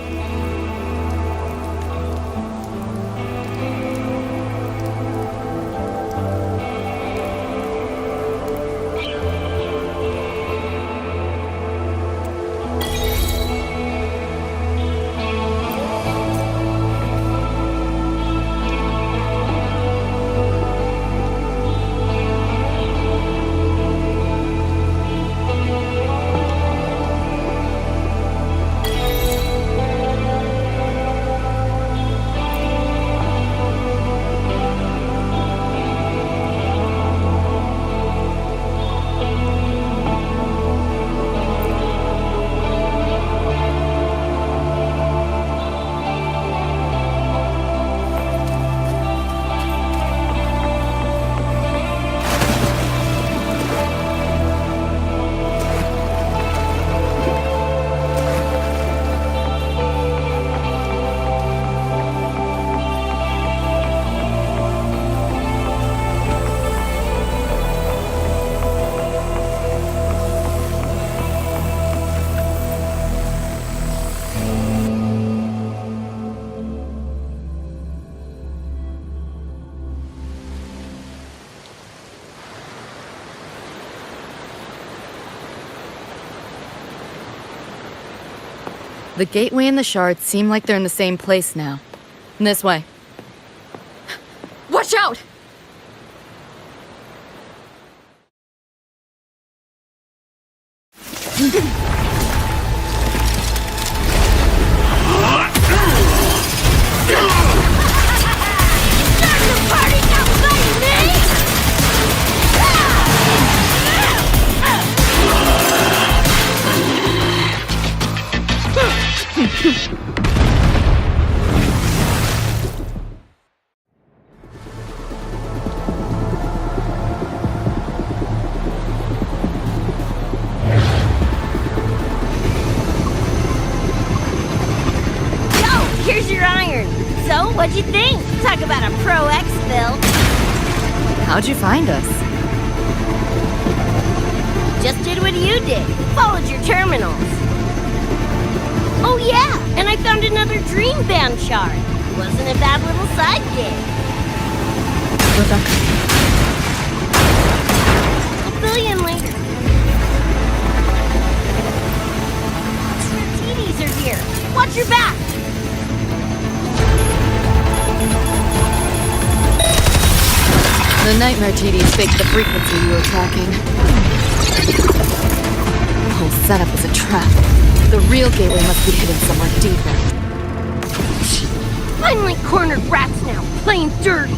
The gateway and the shards seem like they're in the same place now. This way. Watch out! What'd you think? Talk about a pro exfil. How'd you find us? Just did what you did. Followed your terminals. Oh yeah, and I found another dream band shard. Wasn't a bad little side gig. Rebecca. I'll fill you in later. TVs are here. Watch your back. The nightmare TDs faked the frequency you were tracking. The whole setup was a trap. The real gateway must be hidden somewhere deeper. Finally cornered rats now, playing dirty.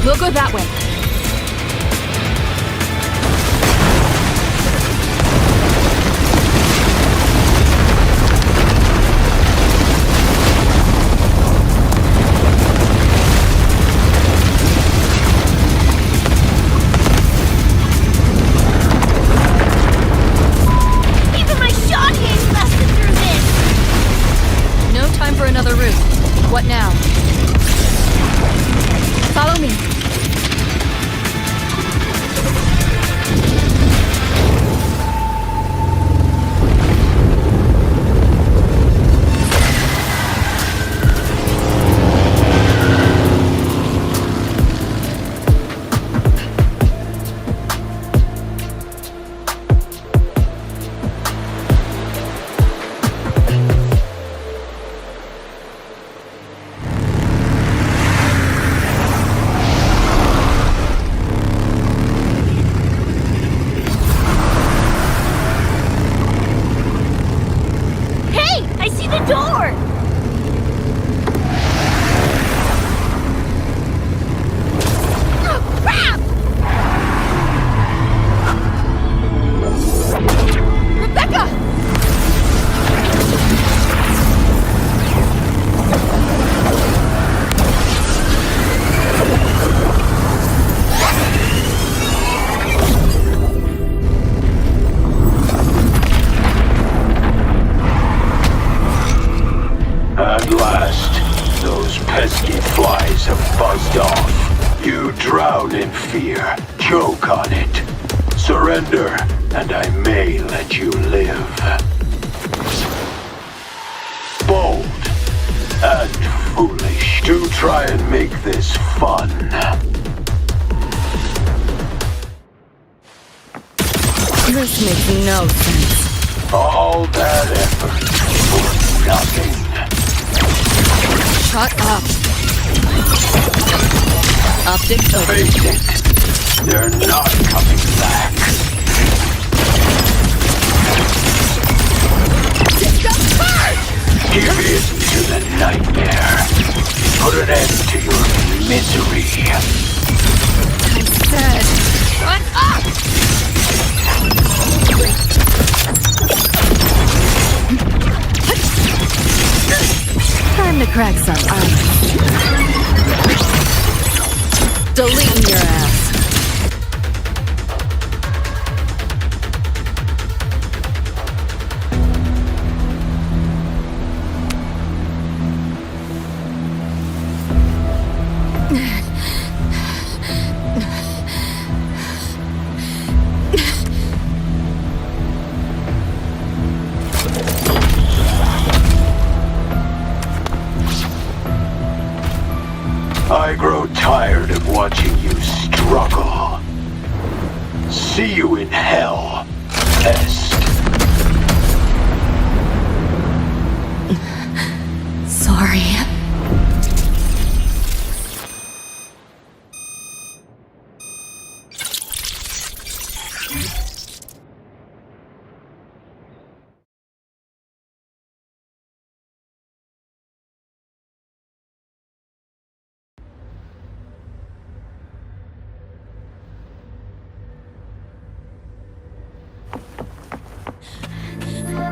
We'll go that way. Even my shot game's busted through this! No time for another route. What now? Follow me. This makes no sense. All that effort for nothing. Shut up. Optics open. Face it. They're not coming back. Give in to the nightmare. Put an end to your misery. I said, shut up! Time to crack some ice. Deleting your ass. watching you struggle. See you in hell, Est. Sorry.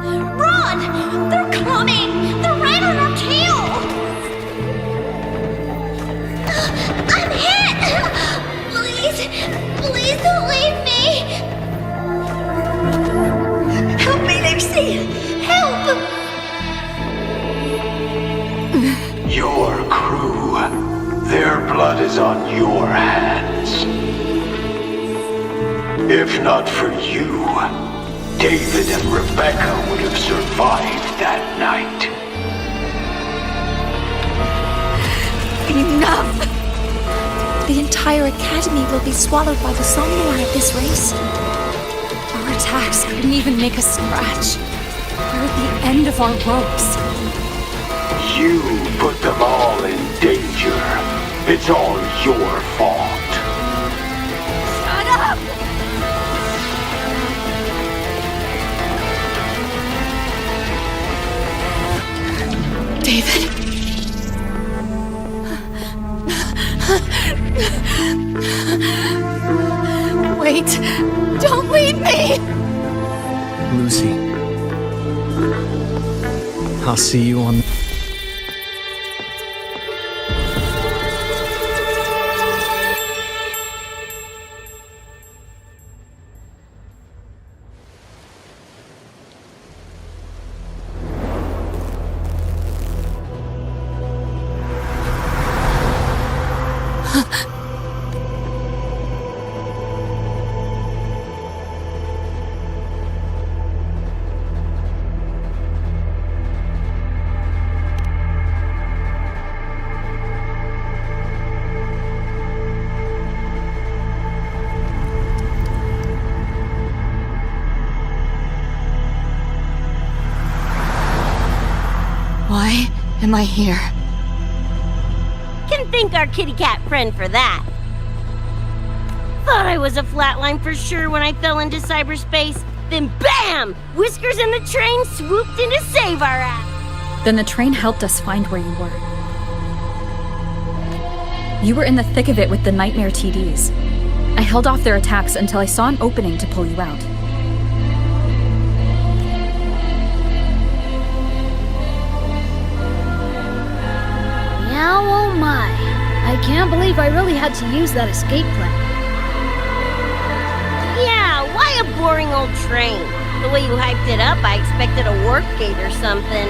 Run! They're coming! They're right on our tail! I'm hit! Please, please don't leave me! Help me, Lucy! Help! Your crew, their blood is on your hands. If not for you, David and Rebecca would have survived that night. Enough! The entire academy will be swallowed by the somnolence at this race. Our attacks couldn't even make a scratch. We're at the end of our ropes. You put them all in danger. It's all your fault. Shut up! David. Wait. Don't leave me! Lucy. I'll see you on... Why am I here? Can thank our kitty cat friend for that. Thought I was a flatline for sure when I fell into cyberspace. Then BAM! Whiskers and the train swooped in to save our ass. Then the train helped us find where you were. You were in the thick of it with the Nightmare TDs. I held off their attacks until I saw an opening to pull you out. Now, oh my. I can't believe I really had to use that escape plan. Yeah, why a boring old train? The way you hyped it up, I expected a warp gate or something.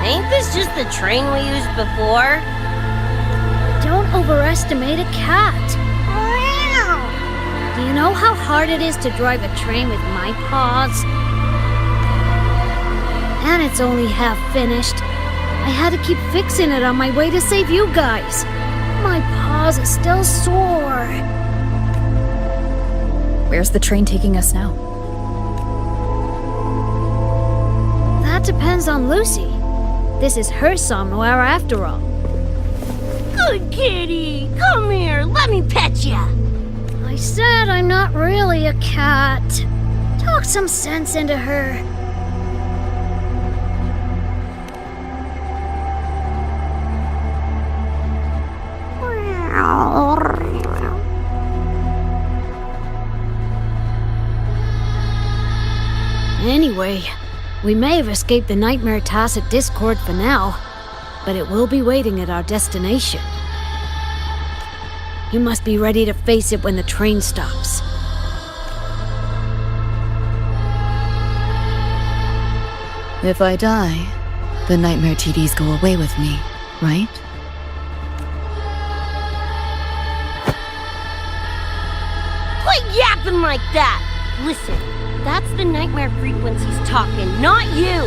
Ain't this just the train we used before? Don't overestimate a cat. Do you know how hard it is to drive a train with my paws? And it's only half finished. I had to keep fixing it on my way to save you guys. My paws are still sore. Where's the train taking us now? That depends on Lucy. This is her somewhere after all. Good kitty! Come here, let me pet ya! I said I'm not really a cat. Talk some sense into her. Anyway, we may have escaped the Nightmare Tacit Discord for now, but it will be waiting at our destination. You must be ready to face it when the train stops. If I die, the Nightmare TDs go away with me, right? Quit yapping like that! Listen, that's the nightmare frequencies talking, not you!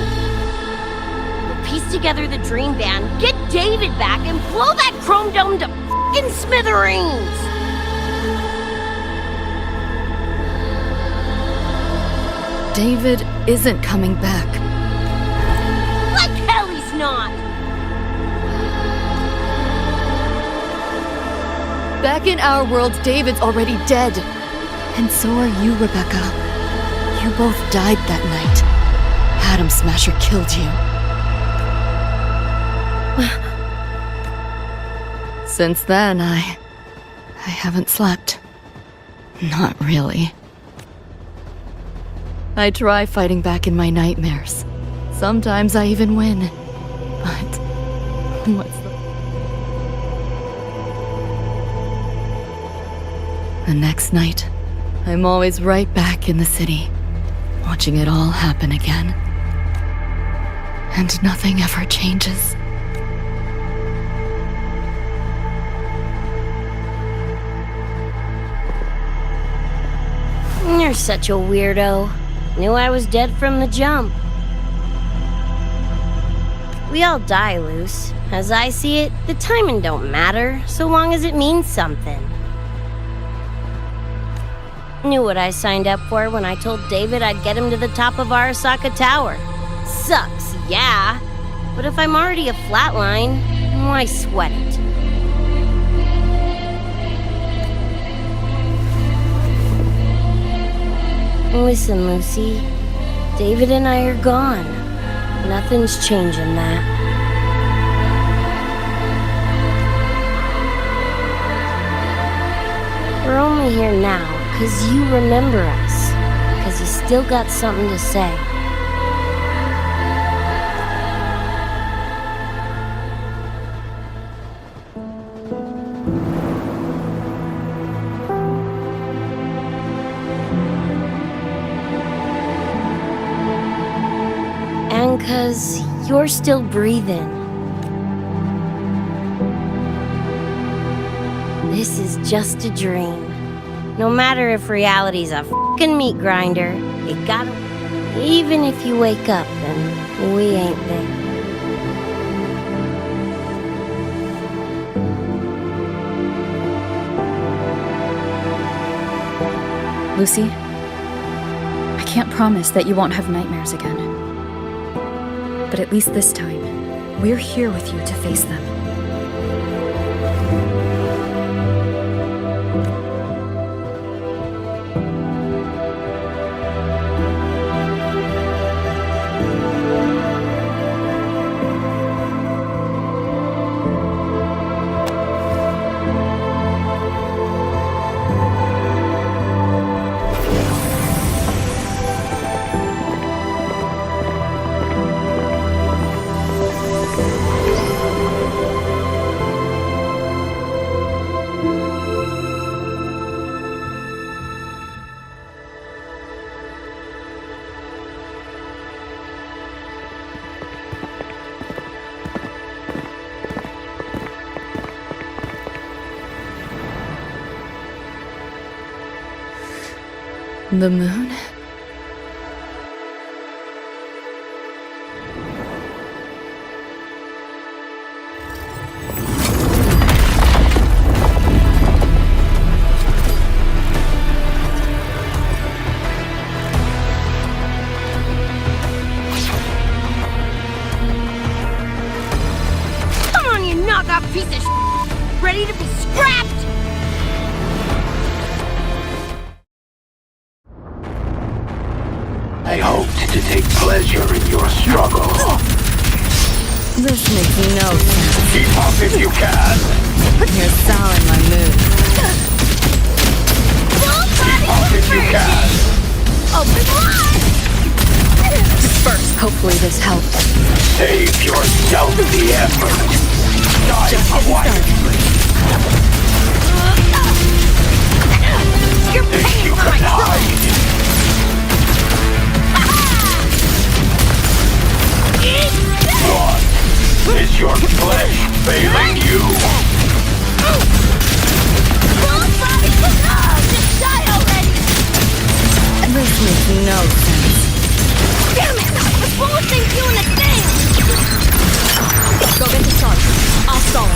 We'll piece together the dream band, get David back, and blow that chrome dome to fucking smithereens! David isn't coming back. Like hell he's not! Back in our world, David's already dead. And so are you, Rebecca. You both died that night. Atom Smasher killed you. Since then, I haven't slept. Not really. I try fighting back in my nightmares. Sometimes I even win. But what's the next night, I'm always right back in the city, watching it all happen again. And nothing ever changes. You're such a weirdo. Knew I was dead from the jump. We all die, Luce. As I see it, the timing don't matter, so long as it means something. Knew what I signed up for when I told David I'd get him to the top of Arasaka Tower. Sucks, yeah. But if I'm already a flatline, why sweat it? Listen, Lucy. David and I are gone. Nothing's changing that. We're only here now because you remember us. Because you still got something to say. Because you're still breathing. This is just a dream. No matter if reality's a fucking meat grinder, you gotta... Even if you wake up and we ain't there. Lucy, I can't promise that you won't have nightmares again. But at least this time, we're here with you to face them. The moon? Come on, you knockoff piece of shit! Ready to be scrapped? I hoped to take pleasure in your struggle. This makes no sense. Keep up if you can. You're souring my mood. Keep up if you can. First, hopefully this helps. Save yourself the effort. Die quietly. You're If paying you for my can trouble! hide. What? Is your flesh failing you? Just die already! This makes no sense. Damn it! The bullet thing's doing its thing! Go into charge. I'll stall it.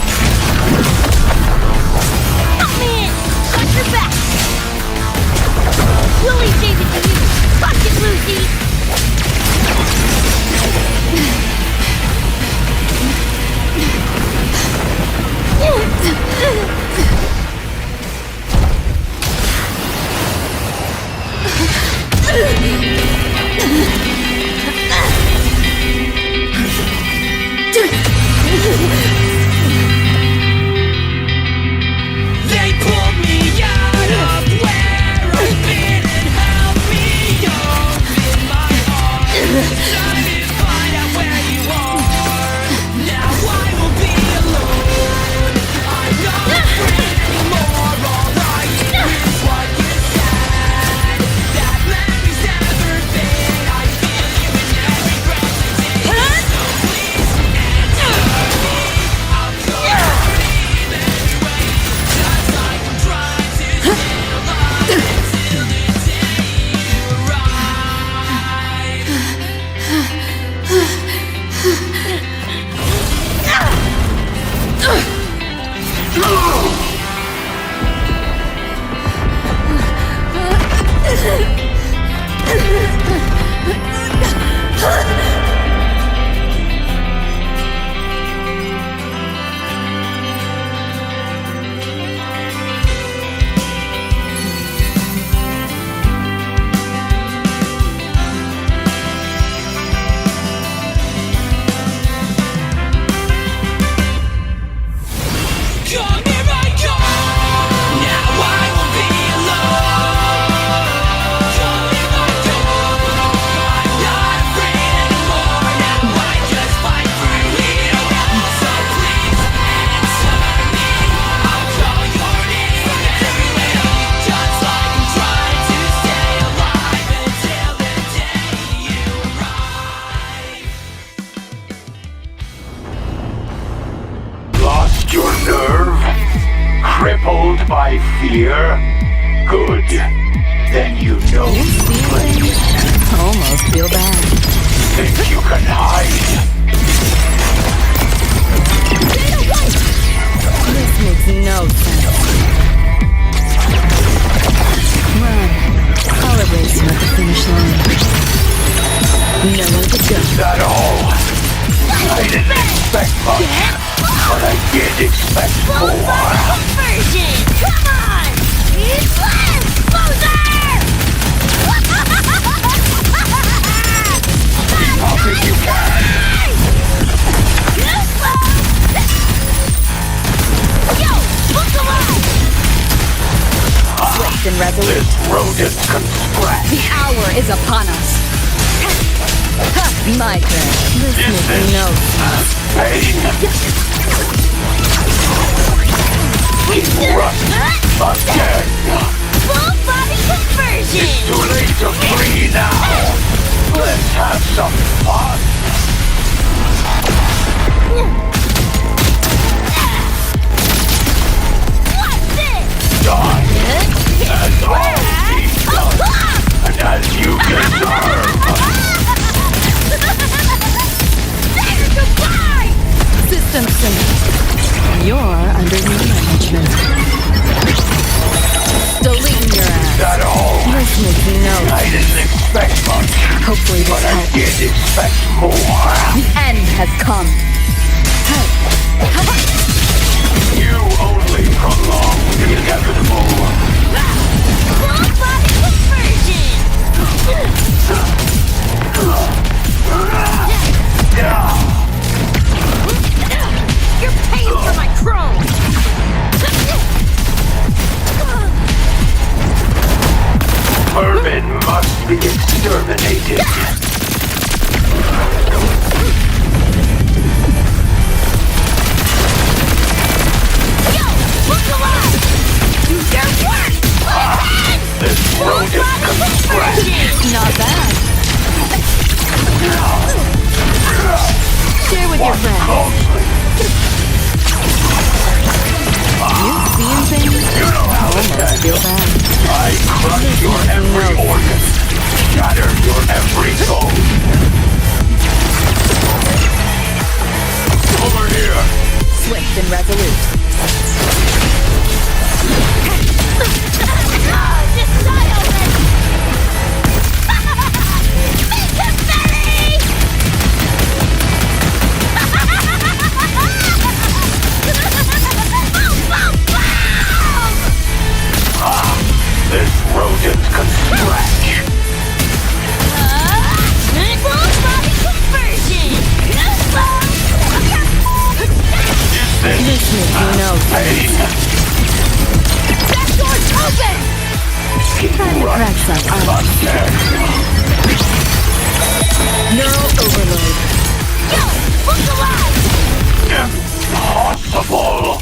pulled by fear? Good. Then you know You see things? Almost feel bad. think you can hide. This makes no sense. Run. I'll erase you at the finish line. Nowhere to go. Is that all? I didn't expect much, but I did expect more. Version! Come on! It's less! How big you can. Yo! Look alive! Swift and resolute. This rodent can scratch. The hour is upon us. My turn. This makes no sense. Pain. Rust again. Full body conversion! It's too late to flee now. Let's have some fun. What's this? Done. As all be done. And as you deserve. Better goodbye! System sync. You're under new management. Deleting your ass. That all? This makes no I sense. didn't expect much, Hopefully this but I helps. did expect more. The end has come. You only prolong the inevitable. Full body conversion! You're paying for my chrome! Vermin must be exterminated. Yo! Look alive! Do your work! This rodent can scratch. Not bad. Share with your friends. Closely. You've seen things? You know how to Almost feel bad. I crush your every organ, shatter your every soul. Over here. Swift and resolute. Just die already! Make him belly! This rodent can scratch. Full body conversion! This makes no pain. That door's open! Time to crack some ice. Neural overload. Yo! Look alive! Impossible.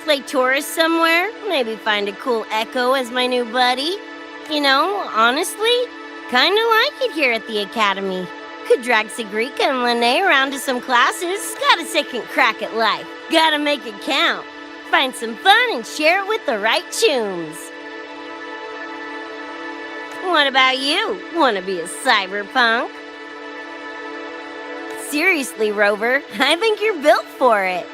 Play tourist somewhere? Maybe find a cool Echo as my new buddy? You know, honestly, kinda like it here at the Academy. Could drag Sigrika and Lene around to some classes. Got a second crack at life. Gotta make it count. Find some fun and share it with the right chooms. What about you? Wanna be a cyberpunk? Seriously, Rover, I think you're built for it.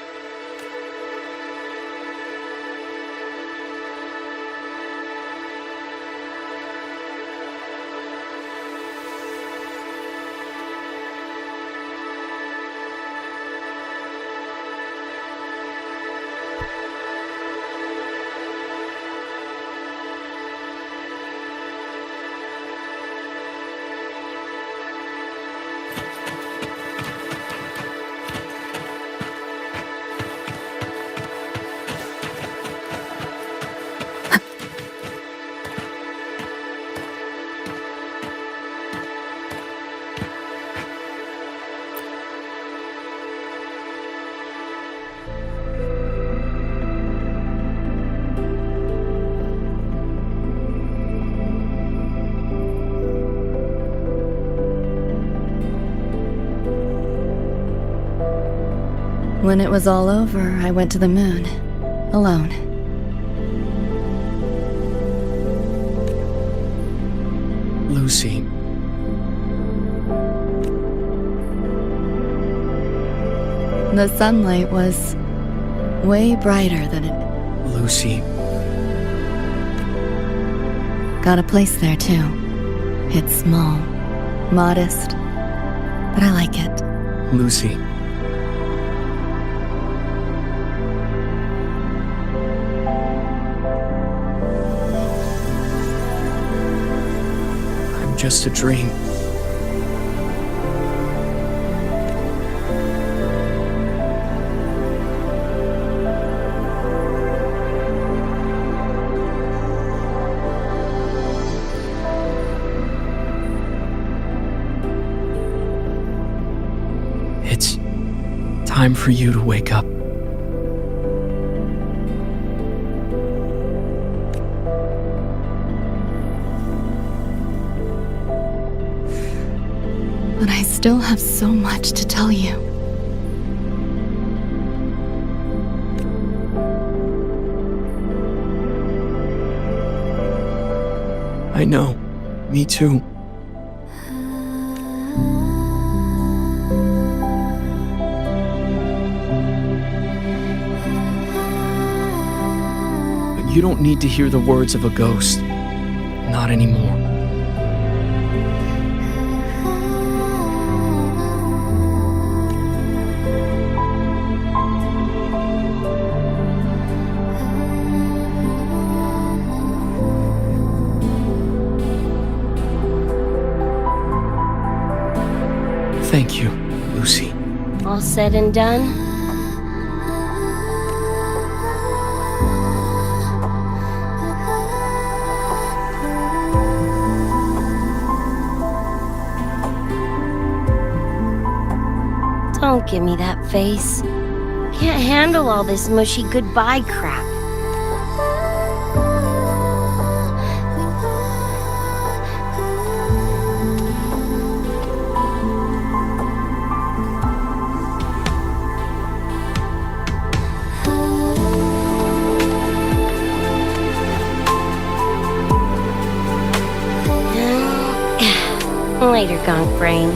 When it was all over, I went to the moon, alone. Lucy. The sunlight was way brighter than it. Lucy. Got a place there, too. It's small, modest, but I like it. Lucy. I'm just a dream. It's time for you to wake up. But I still have so much to tell you. I know. Me too. But you don't need to hear the words of a ghost. Not anymore. Thank you, Lucy. All said and done? Don't give me that face. Can't handle all this mushy goodbye crap. Later, Gonk Brain.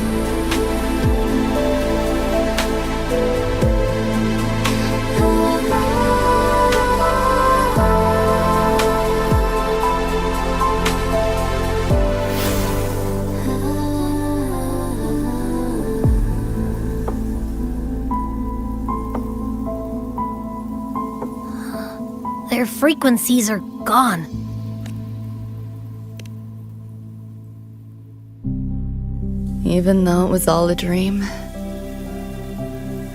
Their frequencies are gone. Even though it was all a dream,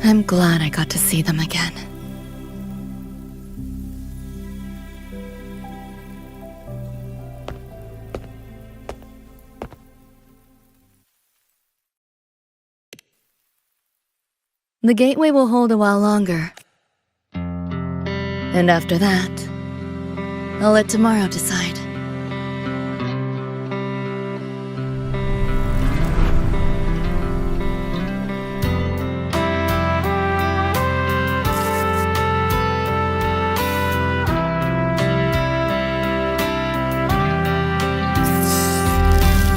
I'm glad I got to see them again. The gateway will hold a while longer. And after that, I'll let tomorrow decide.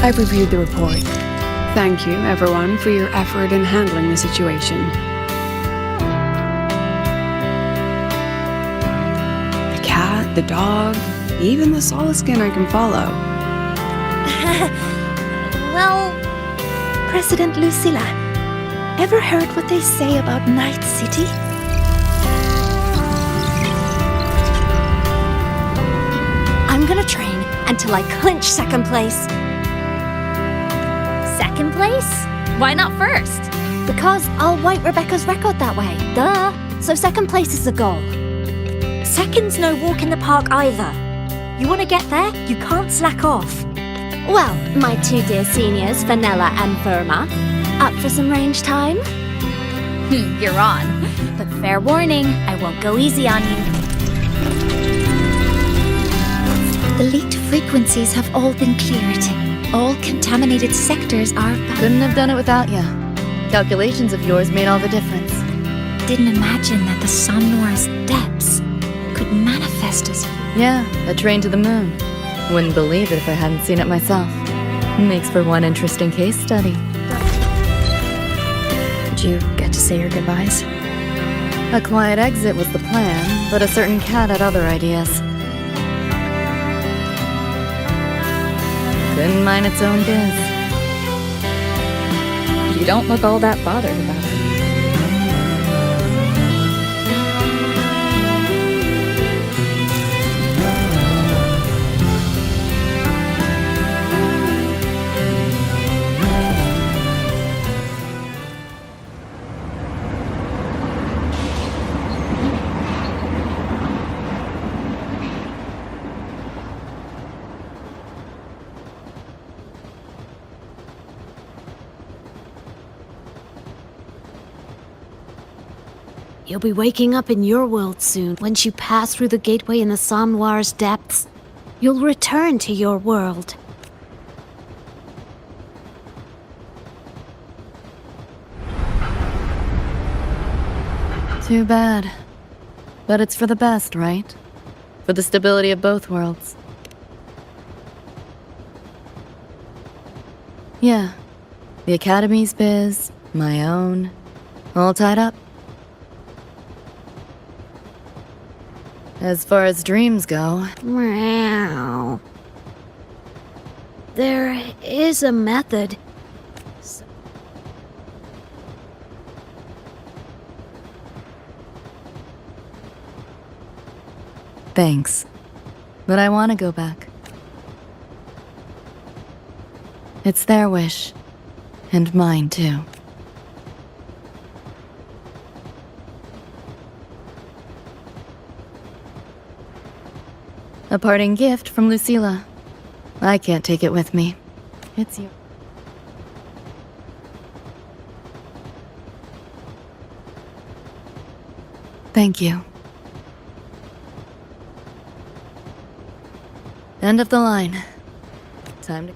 I've reviewed the report. Thank you, everyone, for your effort in handling the situation. The cat, the dog, even the Solaskin I can follow. Well, President Lucilla, ever heard what they say about Night City? I'm gonna train until I clinch second place. Second place? Why not first? Because I'll wipe Rebecca's record that way. Duh. So second place is the goal. Second's no walk in the park either. You want to get there, you can't slack off. Well, my two dear seniors, Vanilla and Verma, up for some range time? You're on. But fair warning, I won't go easy on you. The leaked frequencies have all been cleared. All contaminated sectors are back. Couldn't have done it without ya. Calculations of yours made all the difference. Didn't imagine that the Somnor's depths could manifest as... Yeah, a train to the moon. Wouldn't believe it if I hadn't seen it myself. Makes for one interesting case study. Did you get to say your goodbyes? A quiet exit was the plan, but a certain cat had other ideas. Couldn't mind its own biz. You don't look all that bothered about it. You'll be waking up in your world soon. Once you pass through the gateway in the Somnoir's depths, you'll return to your world. Too bad. But it's for the best, right? For the stability of both worlds. Yeah. The Academy's biz, my own, all tied up. As far as dreams go... Meow. There is a method. Thanks. But I want to go back. It's their wish. And mine, too. A parting gift from Lucilla. I can't take it with me. It's yours. Thank you. End of the line. Time to...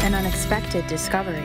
An unexpected discovery.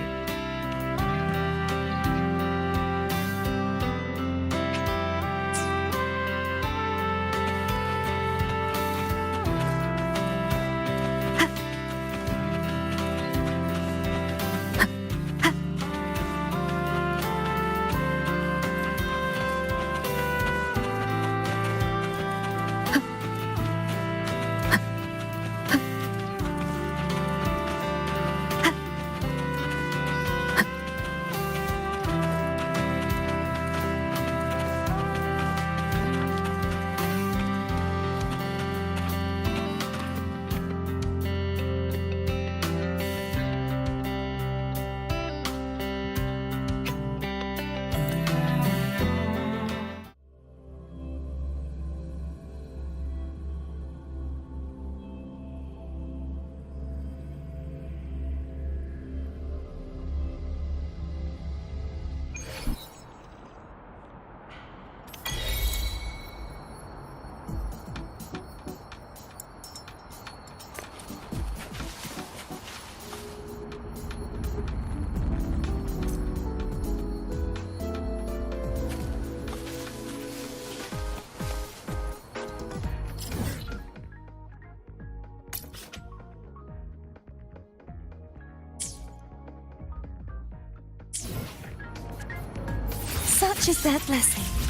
Such is that blessing.